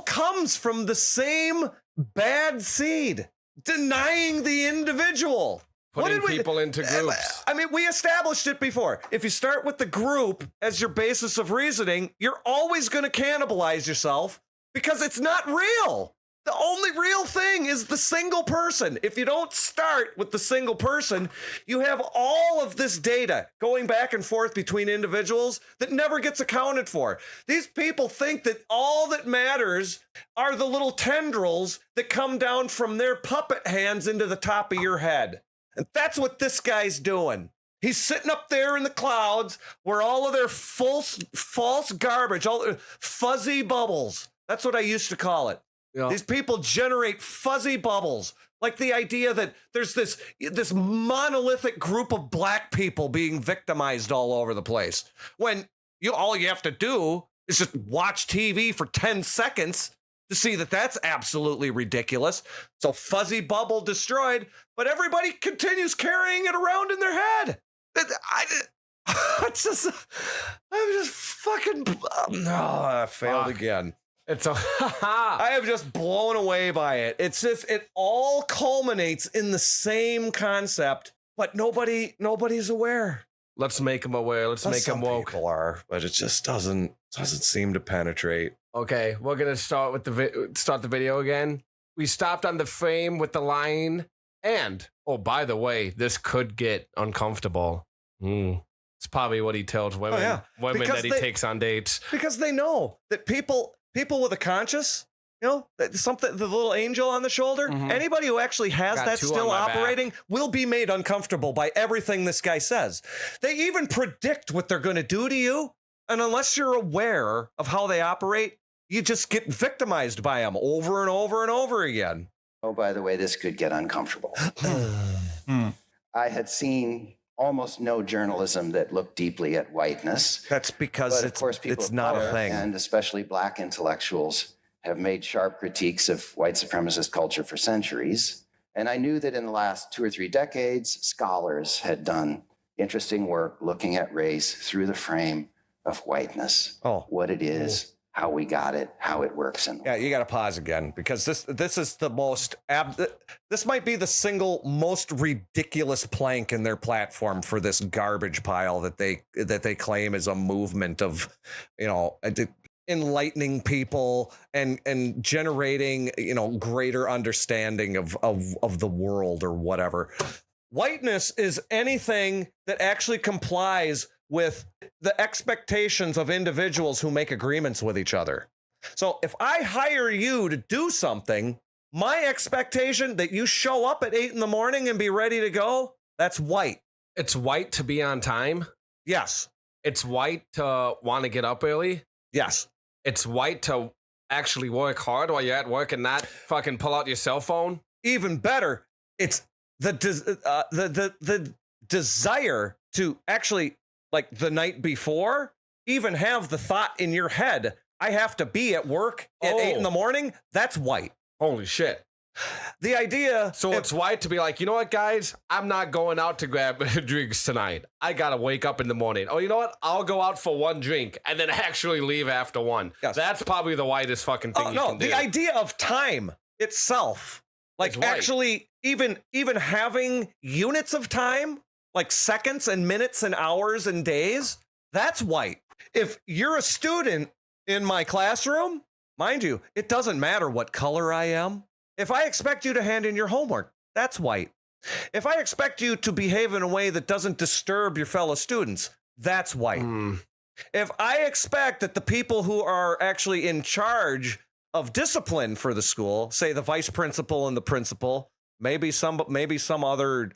comes from the same bad seed, denying the individual. Putting people into groups. I mean, we established it before. If you start with the group as your basis of reasoning, you're always going to cannibalize yourself because it's not real. The only real thing is the single person. If you don't start with the single person, you have all of this data going back and forth between individuals that never gets accounted for. These people think that all that matters are the little tendrils that come down from their puppet hands into the top of your head. And that's what this guy's doing. He's sitting up there in the clouds where all of their false garbage, all their fuzzy bubbles. That's what I used to call it. Yeah. These people generate fuzzy bubbles, like the idea that there's this monolithic group of black people being victimized all over the place. When all you have to do is just watch TV for 10 seconds to see that that's absolutely ridiculous. So fuzzy bubble destroyed, but everybody continues carrying it around in their head. I'm just fucking, no, I failed again. I am just blown away by it. It's just, it all culminates in the same concept, but nobody's aware. Let's make them aware. Let's make them woke. People are, but it just doesn't seem to penetrate. Okay, we're gonna start with the video again. We stopped on the frame with the line, and oh, by the way, this could get uncomfortable. It's probably what he tells women, women that he takes on dates, because they know that people with a conscience, something, the little angel on the shoulder, anybody who actually has that still operating will be made uncomfortable by everything this guy says. They even predict what they're going to do to you. And unless you're aware of how they operate, you just get victimized by them over and over and over again. Oh, by the way, this could get uncomfortable. I had seen almost no journalism that looked deeply at whiteness. That's because it's not a thing. And especially black intellectuals have made sharp critiques of white supremacist culture for centuries. And I knew that in the last 2 or 3 decades, scholars had done interesting work looking at race through the frame of whiteness. What it is, how we got it, how it works. You got to pause again, because this is the most this might be the single most ridiculous plank in their platform for this garbage pile that they claim is a movement of, enlightening people and generating, greater understanding of the world or whatever. Whiteness is anything that actually complies with the expectations of individuals who make agreements with each other. So if I hire you to do something, my expectation that you show up at 8 a.m. and be ready to go, that's white. It's white to be on time? Yes. It's white to want to get up early? Yes. It's white to actually work hard while you're at work and not fucking pull out your cell phone? Even better, it's the desire to actually, like the night before, even have the thought in your head, I have to be at work at 8 a.m. That's white. Holy shit. The idea... So it's white to be like, you know what, guys? I'm not going out to grab drinks tonight. I got to wake up in the morning. Oh, you know what? I'll go out for 1 drink and then actually leave after 1. Yes. That's probably the whitest fucking thing you can do. The idea of time itself, like actually even having units of time, like seconds and minutes and hours and days, that's white. If you're a student in my classroom, mind you, it doesn't matter what color I am. If I expect you to hand in your homework, that's white. If I expect you to behave in a way that doesn't disturb your fellow students, that's white. If I expect that the people who are actually in charge of discipline for the school, say the vice principal and the principal, maybe some other,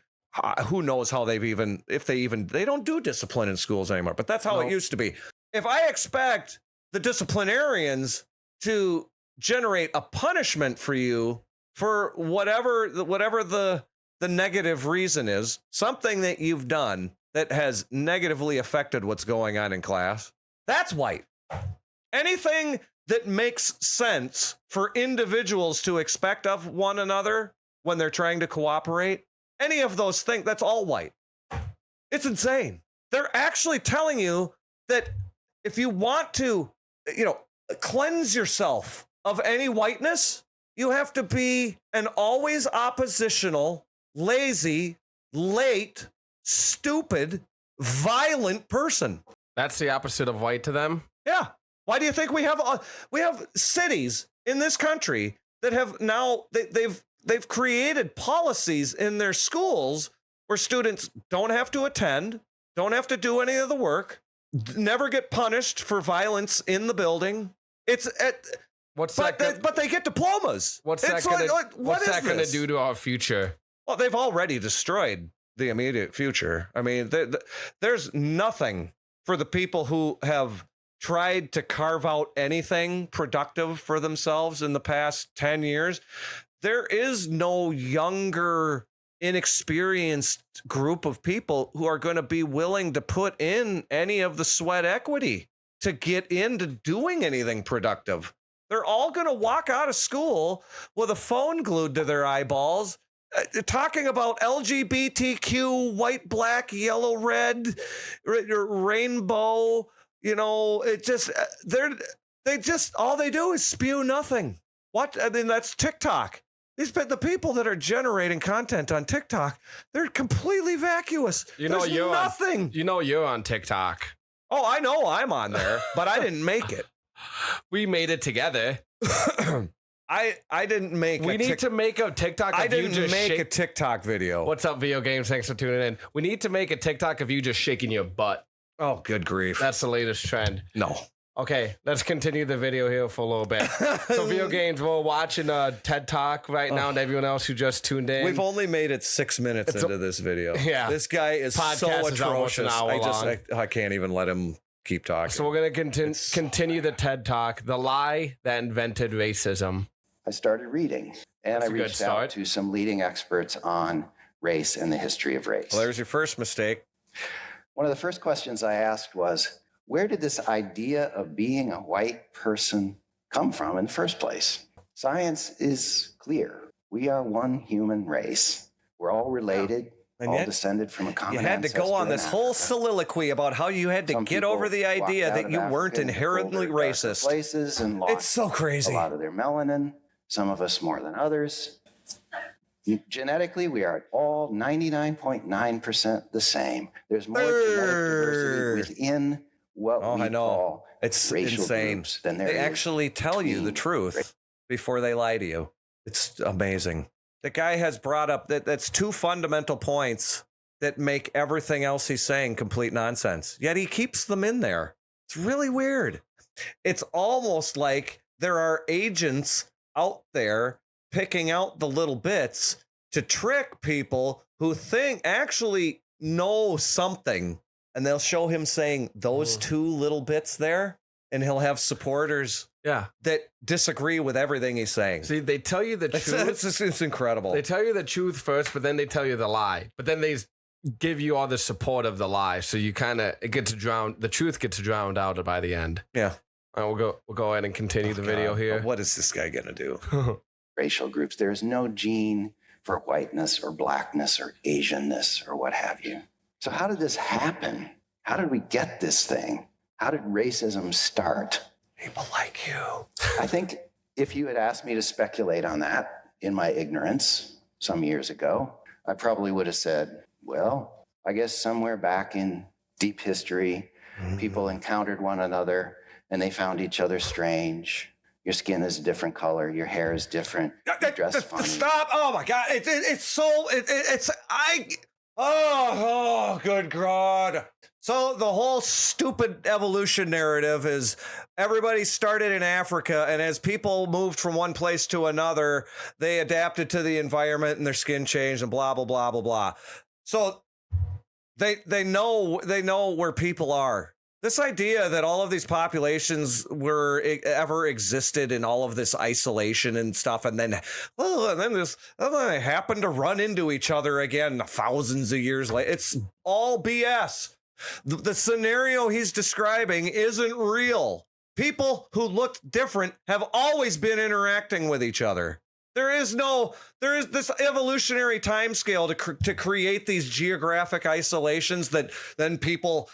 who knows how they don't do discipline in schools anymore, but that's how it used to be. If I expect the disciplinarians to generate a punishment for you for whatever the negative reason is, something that you've done that has negatively affected what's going on in class, that's white. Anything that makes sense for individuals to expect of one another when they're trying to cooperate, any of those things, that's all white. It's insane. They're actually telling you that if you want to, cleanse yourself of any whiteness, you have to be an always oppositional, lazy, late, stupid, violent person. That's the opposite of white to them. Yeah. Why do you think we have cities in this country that have now they've created policies in their schools where students don't have to attend, don't have to do any of the work, never get punished for violence in the building. But they get diplomas. What's that going to do to our future? Well, they've already destroyed the immediate future. I mean, there's nothing for the people who have tried to carve out anything productive for themselves in the past 10 years. There is no younger, inexperienced group of people who are going to be willing to put in any of the sweat equity to get into doing anything productive. They're all going to walk out of school with a phone glued to their eyeballs, talking about LGBTQ, white, black, yellow, red, rainbow. All they do is spew nothing. That's TikTok. The people that are generating content on TikTok, they're completely vacuous. There's nothing. You're on TikTok. Oh, I know I'm on there, but I didn't make it. We made it together. I didn't make it. We need to make a TikTok of you just a TikTok video. What's up, Video Games? Thanks for tuning in. We need to make a TikTok of you just shaking your butt. Oh, good grief. That's the latest trend. No. Okay, let's continue the video here for a little bit. So, Video Games, we're watching TED Talk right now, and everyone else who just tuned in. We've only made it 6 minutes into this video. Yeah. This guy is so atrocious. I can't even let him keep talking. So we're going to continue the TED Talk, The Lie That Invented Racism. I started reading, and I reached out to some leading experts on race and the history of race. Well, there's your first mistake. One of the first questions I asked was, where did this idea of being a white person come from in the first place? Science is clear. We are one human race. We're all related. And all descended from a common ancestor. You had to go on this whole soliloquy about how you had to get over the idea that you weren't inherently racist. Places and lost it's so crazy. A lot of their melanin, some of us more than others. Genetically, we are all 99.9% the same. There's more genetic diversity within what we call racial insane. Groups than there they is actually tell you the truth before they lie to you. It's amazing. The guy has brought up that's two fundamental points that make everything else he's saying complete nonsense. Yet he keeps them in there. It's really weird. It's almost like there are agents out there picking out the little bits to trick people who actually know something. And they'll show him saying those two little bits there, and he'll have supporters that disagree with everything he's saying. See, they tell you the truth. It's incredible. They tell you the truth first, but then they tell you the lie. But then they give you all the support of the lie. So you the truth gets drowned out by the end. Yeah. All right, we'll go ahead and continue the video here. What is this guy going to do? Racial groups. There is no gene for whiteness or blackness or Asianness or what have you. So how did this happen? How did we get this thing? How did racism start? People like you. I think if you had asked me to speculate on that in my ignorance some years ago, I probably would have said, well, I guess somewhere back in deep history, people encountered one another and they found each other strange. Your skin is a different color. Your hair is different. You dress funny. Stop. Oh my God. Oh, good God. So the whole stupid evolution narrative is everybody started in Africa, and as people moved from one place to another, they adapted to the environment and their skin changed and blah, blah, blah, blah, blah. So they know where people are. This idea that all of these populations ever existed in all of this isolation and stuff, and then they happen to run into each other again thousands of years later. It's all BS. The scenario he's describing isn't real. People who looked different have always been interacting with each other. There is this evolutionary time scale to create these geographic isolations that then people,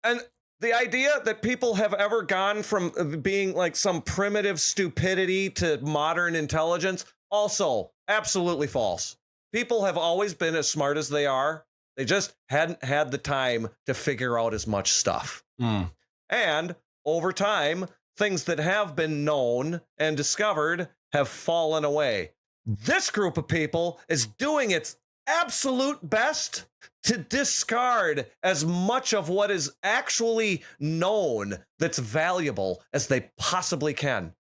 and the idea that people have ever gone from being like some primitive stupidity to modern intelligence, also absolutely false. People have always been as smart as they are. They just hadn't had the time to figure out as much stuff. And over time, things that have been known and discovered have fallen away. This group of people is doing its absolute best to discard as much of what is actually known that's valuable as they possibly can.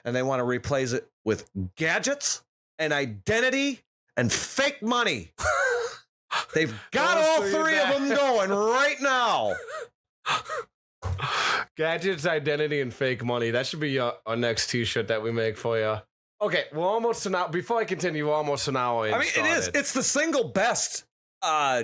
And they want to replace it with gadgets and identity and fake money. They've got all three of them going right now. Gadgets, identity, and fake money. That should be our next t-shirt that we make for you. Okay, we're almost an hour. Before I continue, we're almost an hour in. I mean, it is. It's the single best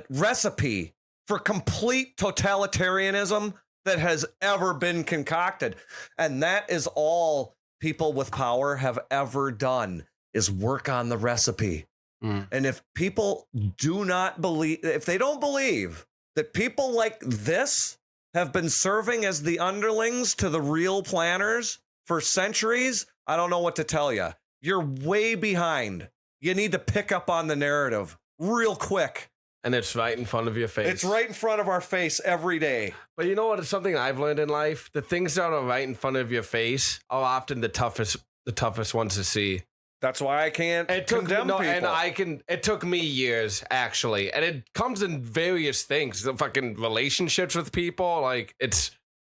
recipe for complete totalitarianism that has ever been concocted. And that is all people with power have ever done, is work on the recipe. And if people do not believe, if they don't believe that people like this have been serving as the underlings to the real planners for centuries, I don't know what to tell you. You're way behind. You need to pick up on the narrative real quick. And it's right in front of your face. It's right in front of our face every day. But you know what? It's something I've learned in life. The things that are right in front of your face are often the toughest ones to see. That's why I can't condemn people. And it took me years, actually. And it comes in various things. The fucking relationships with people. Like,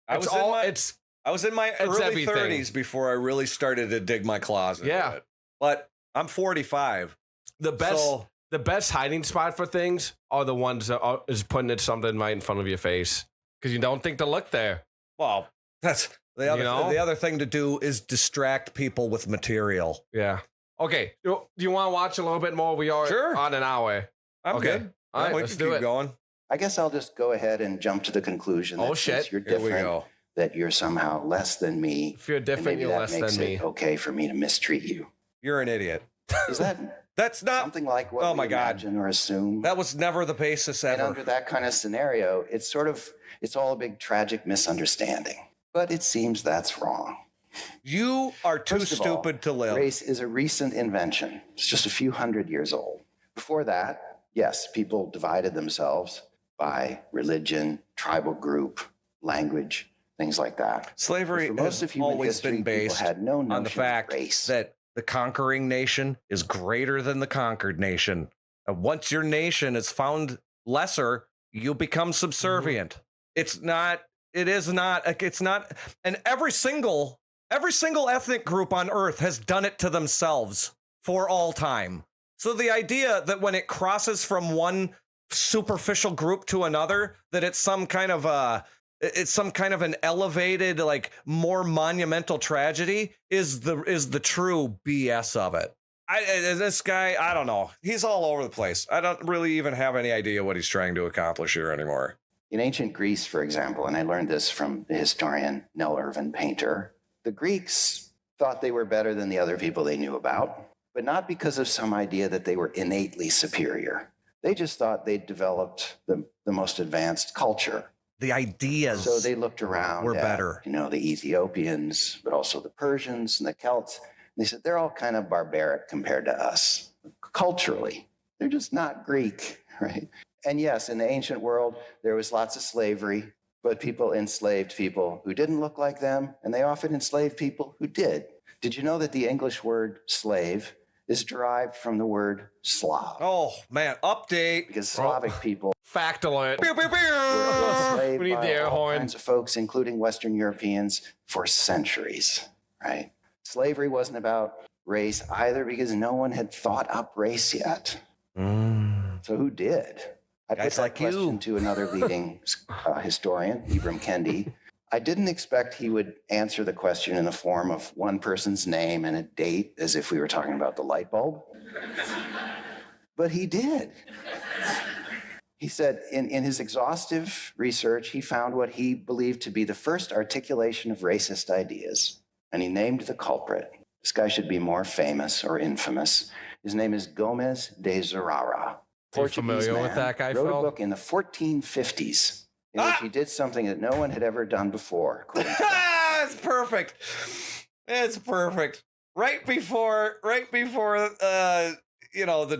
I was in my early 30s before I really started to dig my closet. Yeah. But I'm 45. The best hiding spot for things are the ones that is putting something right in front of your face. Because you don't think to look there. Well, that's the other thing to do is distract people with material. Yeah. Okay, do you want to watch a little bit more? We are on an hour. I'm good. All right, let's do it. Going. I guess I'll just go ahead and jump to the conclusion that since you're different, that you're somehow less than me. If you're different, you're less than me. Okay for me to mistreat you. You're an idiot. Is that that's not something like what we imagine or assume? That was never the basis ever. And under that kind of scenario, it's all a big tragic misunderstanding. But it seems that's wrong. You are too stupid to live. Race is a recent invention. It's just a few hundred years old. Before that, yes, people divided themselves by religion, tribal group, language, things like that. Slavery has always been based on the fact that the conquering nation is greater than the conquered nation. And once your nation is found lesser, you become subservient. It's not, and every single ethnic group on earth has done it to themselves for all time. So the idea that when it crosses from one superficial group to another, that it's some kind of an elevated, like, more monumental tragedy is the true BS of it. This guy, I don't know. He's all over the place. I don't really even have any idea what he's trying to accomplish here anymore. In ancient Greece, for example, and I learned this from the historian Nell Irvin Painter, the Greeks thought they were better than the other people they knew about, but not because of some idea that they were innately superior. They just thought they'd developed the most advanced culture. The ideas So they looked around were at, better. The Ethiopians, but also the Persians and the Celts. And they said, they're all kind of barbaric compared to us. Culturally, they're just not Greek, right? And yes, in the ancient world, there was lots of slavery, but people enslaved people who didn't look like them, and they often enslaved people who did. Did you know that the English word slave is derived from the word Slav? Oh, man, update. Because Slavic people fact alert. were enslaved We need by the air all horn. kinds of folks, including Western Europeans, for centuries, right? Slavery wasn't about race either, because no one had thought up race yet. So who did? I put that question to another leading historian, Ibram Kendi. I didn't expect he would answer the question in the form of one person's name and a date, as if we were talking about the light bulb. But he did. He said in his exhaustive research, he found what he believed to be the first articulation of racist ideas, and he named the culprit. This guy should be more famous or infamous. His name is Gomez de Zurara. Are you familiar with that guy, wrote Phil? a book in the 1450s in which he did something that no one had ever done before. It's perfect. It's perfect. Right before the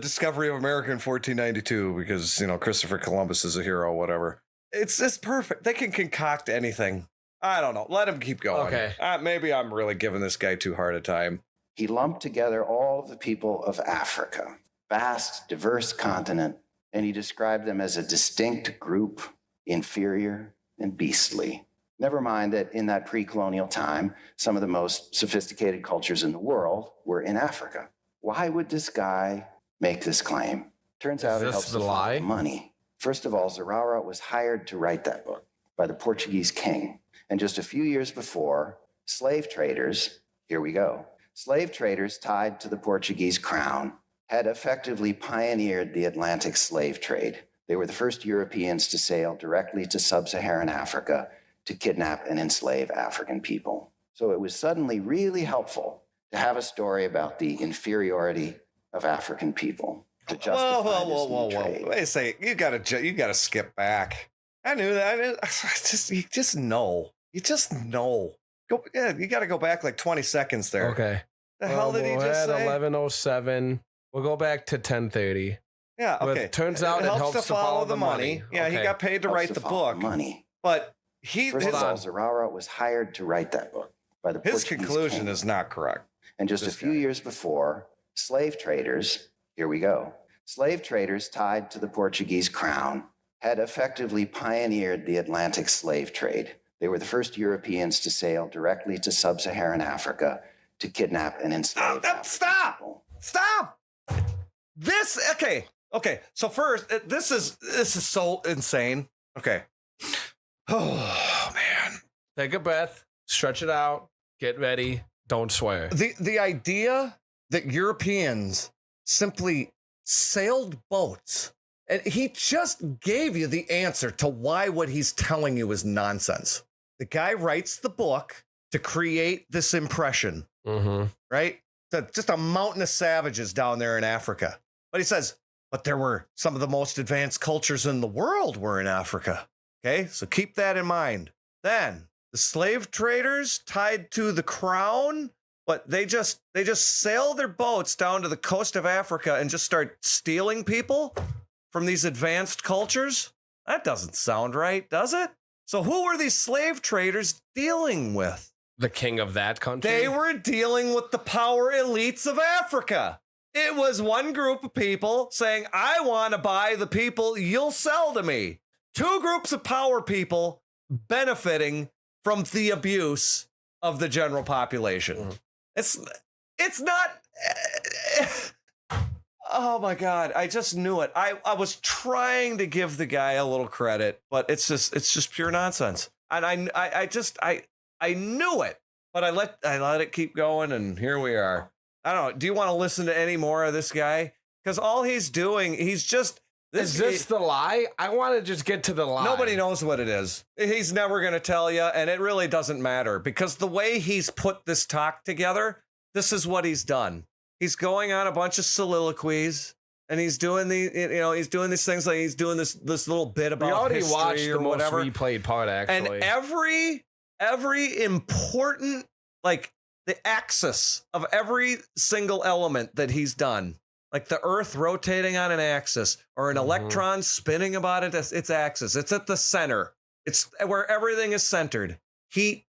discovery of America in 1492, because Christopher Columbus is a hero, whatever. It's just perfect. They can concoct anything. I don't know. Let him keep going. Okay. Maybe I'm really giving this guy too hard a time. He lumped together all of the people of Africa, vast, diverse continent, and he described them as a distinct group, inferior and beastly. Never mind that in that pre-colonial time, some of the most sophisticated cultures in the world were in Africa. Why would this guy make this claim? Turns out it helps to find money. First of all, Zurara was hired to write that book by the Portuguese king. And just a few years before, slave traders, here we go, slave traders tied to the Portuguese crown had effectively pioneered the Atlantic slave trade. They were the first Europeans to sail directly to sub-Saharan Africa to kidnap and enslave African people. So it was suddenly really helpful to have a story about the inferiority of African people to justify this new trade. Wait a second. You gotta skip back. I knew that. You just know. You gotta go back like 20 seconds there. Okay. The hell did he just say? 11:07. We'll go back to 10:30. Yeah, okay. Turns out it helps to follow the money. Yeah, okay. He got paid to write the book. But First of all, Zurara was hired to write that book by the Portuguese conclusion king. is not correct. And just a few years before, slave traders, here we go, slave traders tied to the Portuguese crown had effectively pioneered the Atlantic slave trade. They were the first Europeans to sail directly to sub-Saharan Africa to kidnap and enslave African people. Stop! Okay. So first, this is so insane. Okay. Oh man. Take a breath, stretch it out, get ready, don't swear. The idea that Europeans simply sailed boats, and he just gave you the answer to why what he's telling you is nonsense. The guy writes the book to create this impression, right? Just a mountain of savages down there in Africa. But he says, but there were some of the most advanced cultures in the world were in Africa. Okay, so keep that in mind. Then the slave traders tied to the crown, but they just sail their boats down to the coast of Africa and just start stealing people from these advanced cultures. That doesn't sound right, does it? So who were these slave traders dealing with? The king of that country? They were dealing with the power elites of Africa. It was one group of people saying, I want to buy the people you'll sell to me. Two groups of power people benefiting from the abuse of the general population. It's not. Oh my God! I just knew it. I was trying to give the guy a little credit, but it's just pure nonsense. And I knew it, but I let it keep going, and here we are. I don't know. Do you want to listen to any more of this guy? Because all he's doing, he's just. Is this the lie? I want to just get to the lie. Nobody knows what it is. He's never going to tell you, and it really doesn't matter because the way he's put this talk together, this is what he's done. He's going on a bunch of soliloquies, and he's doing he's doing these things like he's doing this little bit about we already history watched or the whatever. most replayed part, actually. And every important, like the axis of every single element that he's done. Like the Earth rotating on an axis or an electron spinning about its axis. It's at the center. It's where everything is centered. He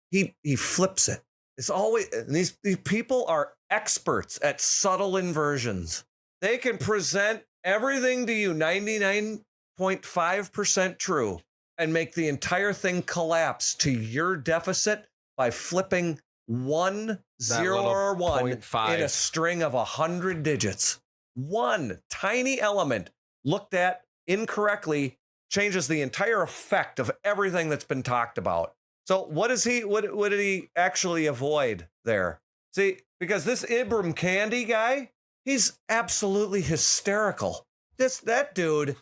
flips it. It's always these people are experts at subtle inversions. They can present everything to you 99.5% true and make the entire thing collapse to your deficit by flipping 1, 0, or 1 in a string of 100 digits. One tiny element looked at incorrectly changes the entire effect of everything that's been talked about. So what did he actually avoid there? See, because this Ibram Kendi guy, he's absolutely hysterical. That dude,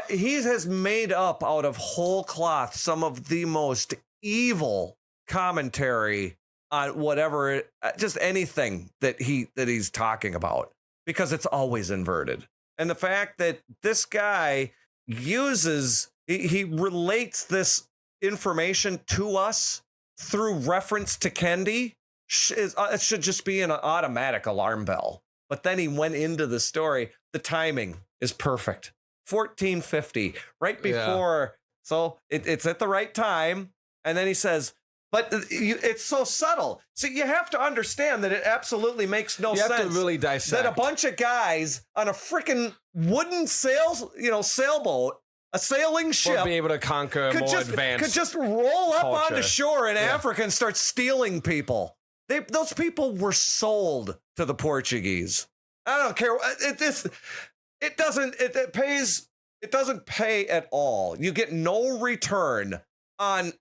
he has made up out of whole cloth some of the most evil commentary on whatever, just anything that he's talking about, because it's always inverted. And the fact that this guy he relates this information to us through reference to Kendi, it should just be an automatic alarm bell. But then he went into the story. The timing is perfect. 1450, right before. So it's at the right time. And then he says, but it's so subtle. See, you have to understand that it absolutely makes no sense. You have to really dissect. That a bunch of guys on a freaking wooden sailboat, a sailing ship, will be able to conquer a more advanced could just roll up culture. onto shore in Africa and start stealing people. Those people were sold to the Portuguese. I don't care. It doesn't pay at all. You get no return on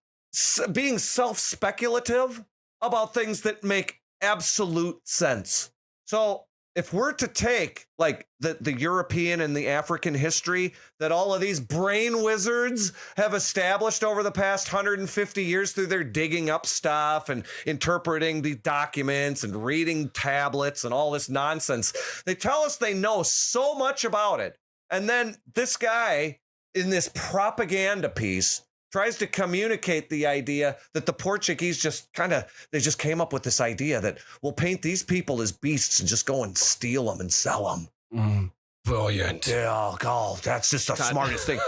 being self-speculative about things that make absolute sense. So if we're to take like the European and the African history that all of these brain wizards have established over the past 150 years through their digging up stuff and interpreting the documents and reading tablets and all this nonsense, they tell us they know so much about it. And then this guy in this propaganda piece tries to communicate the idea that the Portuguese just came up with this idea that we'll paint these people as beasts and just go and steal them and sell them. Brilliant. Yeah, God, that's just the smartest thing.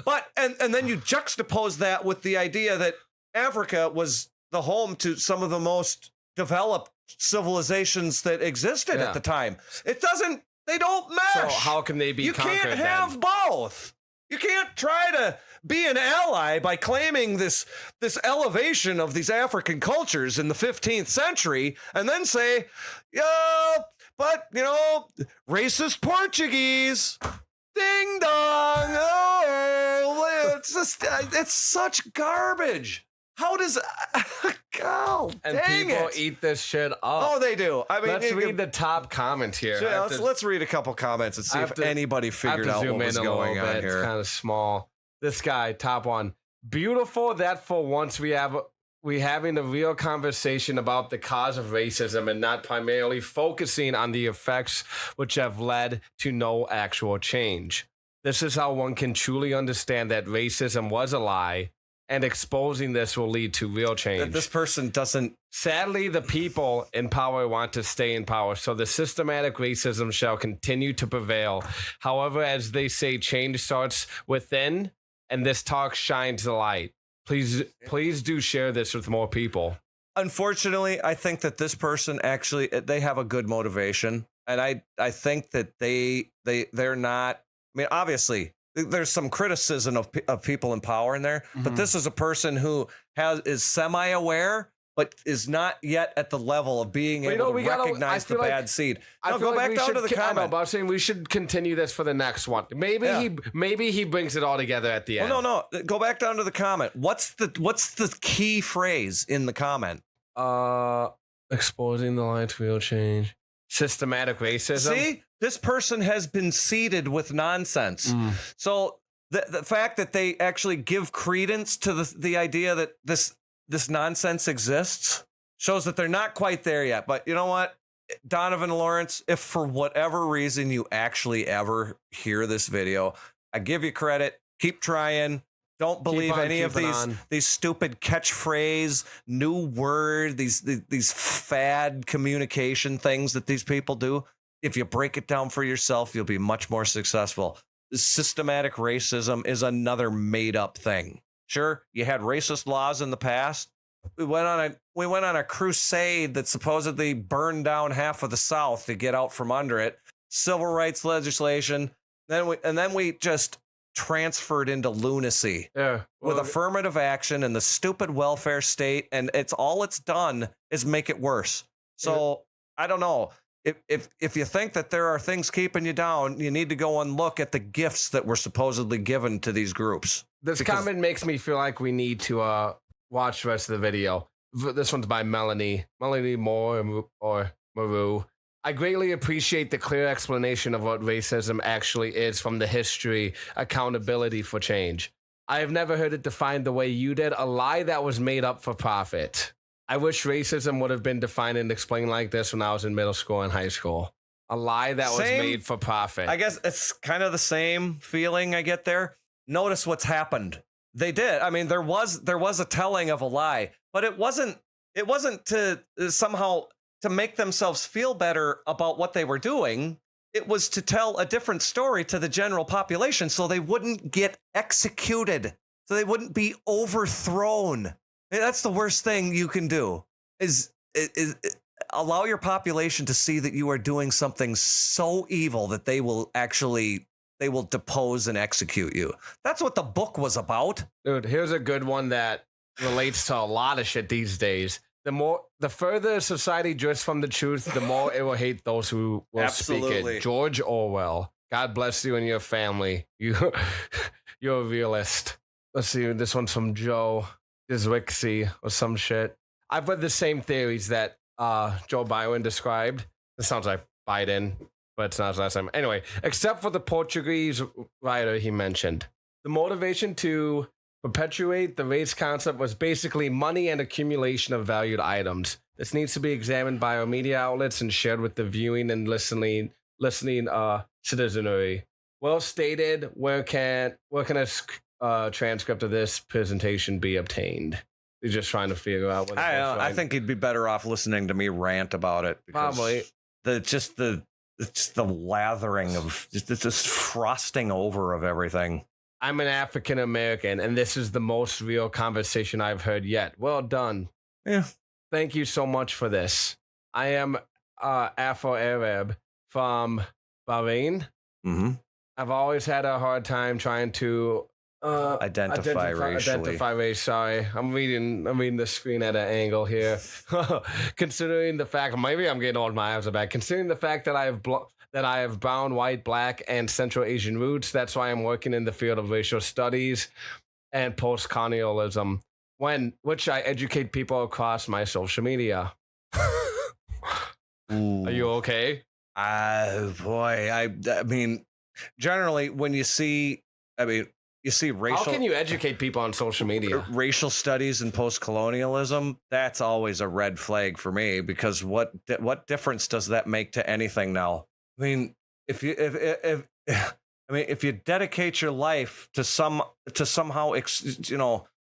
But, and then you juxtapose that with the idea that Africa was the home to some of the most developed civilizations that existed at the time. They don't mesh. So how can they be conquered? You can't have both. You can't try to be an ally by claiming this elevation of these African cultures in the 15th century and then say, but, racist Portuguese. Ding dong. Oh, it's such garbage. How does and people eat this shit up? Oh, they do. I mean, let's read the top comment here. Let's read a couple comments and see if anybody figured out what was going on here. It's kind of small. This guy, top one. Beautiful that for once we having a real conversation about the cause of racism and not primarily focusing on the effects which have led to no actual change. This is how one can truly understand that racism was a lie, and exposing this will lead to real change. This person doesn't. Sadly, the people in power want to stay in power, so the systematic racism shall continue to prevail. However, as they say, change starts within, and this talk shines the light. Please do share this with more people. Unfortunately, I think that this person actually, they have a good motivation, and I think that they're not. I mean, obviously, there's some criticism of people in power in there, but this is a person who is semi-aware, but is not yet at the level of being able to recognize the bad seed. No, go back down to the comment. I know, but I'm saying we should continue this for the next one. Maybe he brings it all together at the end. No. Go back down to the comment. What's the key phrase in the comment? Exposing the line to real change. Systematic racism. See, this person has been seeded with nonsense. So the fact that they actually give credence to the idea that this nonsense exists shows that they're not quite there yet. But you know what, Donovan Lawrence, if for whatever reason you actually ever hear this video, I give you credit. Keep trying. Don't believe any of these stupid catchphrase, new word, these fad communication things that these people do. If you break it down for yourself, you'll be much more successful. Systematic racism is another made up thing. Sure, you had racist laws in the past. We went on a crusade that supposedly burned down half of the South to get out from under it. Civil rights legislation. Then we just transferred into lunacy with affirmative action and the stupid welfare state, and all it's done is make it worse. So I don't know. If you think that there are things keeping you down, you need to go and look at the gifts that were supposedly given to these groups. This comment makes me feel like we need to watch the rest of the video. This one's by Melanie Moore or Maru. I greatly appreciate the clear explanation of what racism actually is from the history, accountability for change. I have never heard it defined the way you did, a lie that was made up for profit. I wish racism would have been defined and explained like this when I was in middle school and high school. A lie that was made for profit. I guess it's kind of the same feeling I get there. Notice what's happened. They did. I mean, there was a telling of a lie, but it wasn't to somehow to make themselves feel better about what they were doing. It was to tell a different story to the general population so they wouldn't get executed, so they wouldn't be overthrown. That's the worst thing you can do is allow your population to see that you are doing something so evil that they will depose and execute you. That's what the book was about. Dude, here's a good one that relates to a lot of shit these days. The further society drifts from the truth, the more it will hate those who will speak it. George Orwell. God bless you and your family. You're a realist. Let's see, this one's from Joe Dizwixie or some shit. I've read the same theories that Joe Biden described. This sounds like Biden, but it's not his last time. Anyway, except for the Portuguese writer he mentioned. The motivation to perpetuate the race concept was basically money and accumulation of valued items. This needs to be examined by our media outlets and shared with the viewing and listening citizenry. Well stated. Where can a transcript of this presentation be obtained? You're just trying to figure out what. I think he'd be better off listening to me rant about it. Probably. It's the lathering of just frosting over of everything. I'm an African American, and this is the most real conversation I've heard yet. Well done. Yeah. Thank you so much for this. I am Afro-Arab from Bahrain. Mm-hmm. I've always had a hard time trying to identify race. Sorry, I'm reading the screen at an angle here. Considering the fact, maybe I'm getting old. My eyes are back. Considering the fact that I have brown, white, black, and Central Asian roots, that's why I'm working in the field of racial studies and post-colonialism, which I educate people across my social media. Are you okay? Boy, I mean, generally when you see racial. How can you educate people on social media? Racial studies and post-colonialism, that's always a red flag for me, because what difference does that make to anything now? I mean, if you dedicate your life to somehow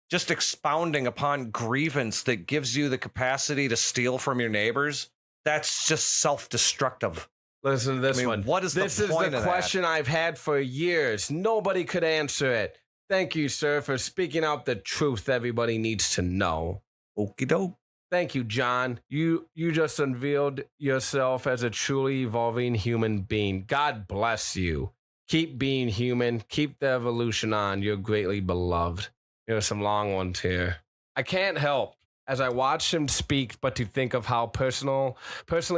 just expounding upon grievance that gives you the capacity to steal from your neighbors, that's just self-destructive. Listen to this one. What is the point of that? This is the question I've had for years. Nobody could answer it. Thank you, sir, for speaking out the truth everybody needs to know. Okie doke. Thank you, John. You just unveiled yourself as a truly evolving human being. God bless you. Keep being human. Keep the evolution on. You're greatly beloved. There are some long ones here. I can't help, as I watch him speak, but to think of how personally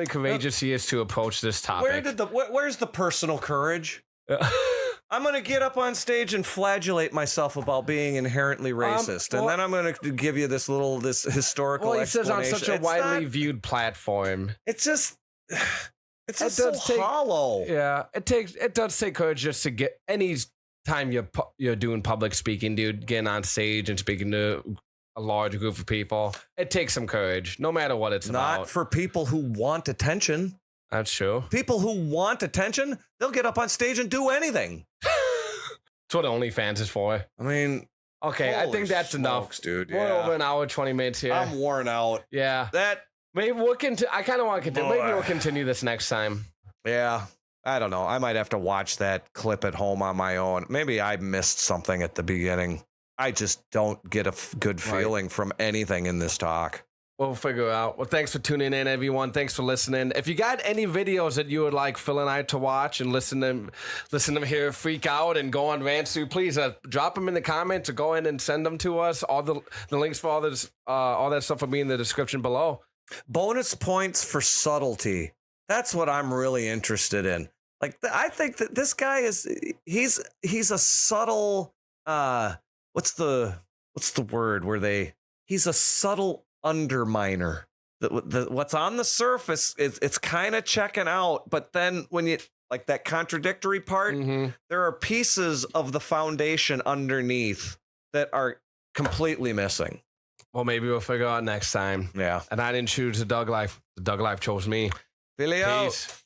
courageous he is to approach this topic. Where's the personal courage? I'm going to get up on stage and flagellate myself about being inherently racist. And then I'm going to give you this historical explanation. Well, he says on such a widely viewed platform. It's just so hollow. Yeah, it does take courage just to get any time you're doing public speaking, dude, getting on stage and speaking to a large group of people. It takes some courage, no matter what it's about. Not for people who want attention. That's true. People who want attention, they'll get up on stage and do anything. That's what OnlyFans is for. I mean, okay, I think that's enough, dude. We're over an hour, 20 minutes here. I'm worn out. Yeah. Maybe we'll continue. I kind of want to continue. Maybe we'll continue this next time. Yeah. I don't know. I might have to watch that clip at home on my own. Maybe I missed something at the beginning. I just don't get a good feeling from anything in this talk. We'll figure out. Well, thanks for tuning in, everyone. Thanks for listening. If you got any videos that you would like Phil and I to watch and listen to them here freak out and go on rants to, please drop them in the comments or go ahead and send them to us. All the links for all that stuff will be in the description below. Bonus points for subtlety. That's what I'm really interested in. Like, I think that this guy he's a subtle. What's the word? He's a subtle underminer. What's on the surface it's kind of checking out, but then when you like that contradictory part, there are pieces of the foundation underneath that are completely missing. Well, maybe we'll figure out next time. Yeah. And I didn't choose the Doug life. The Doug life chose me. Filio. Peace.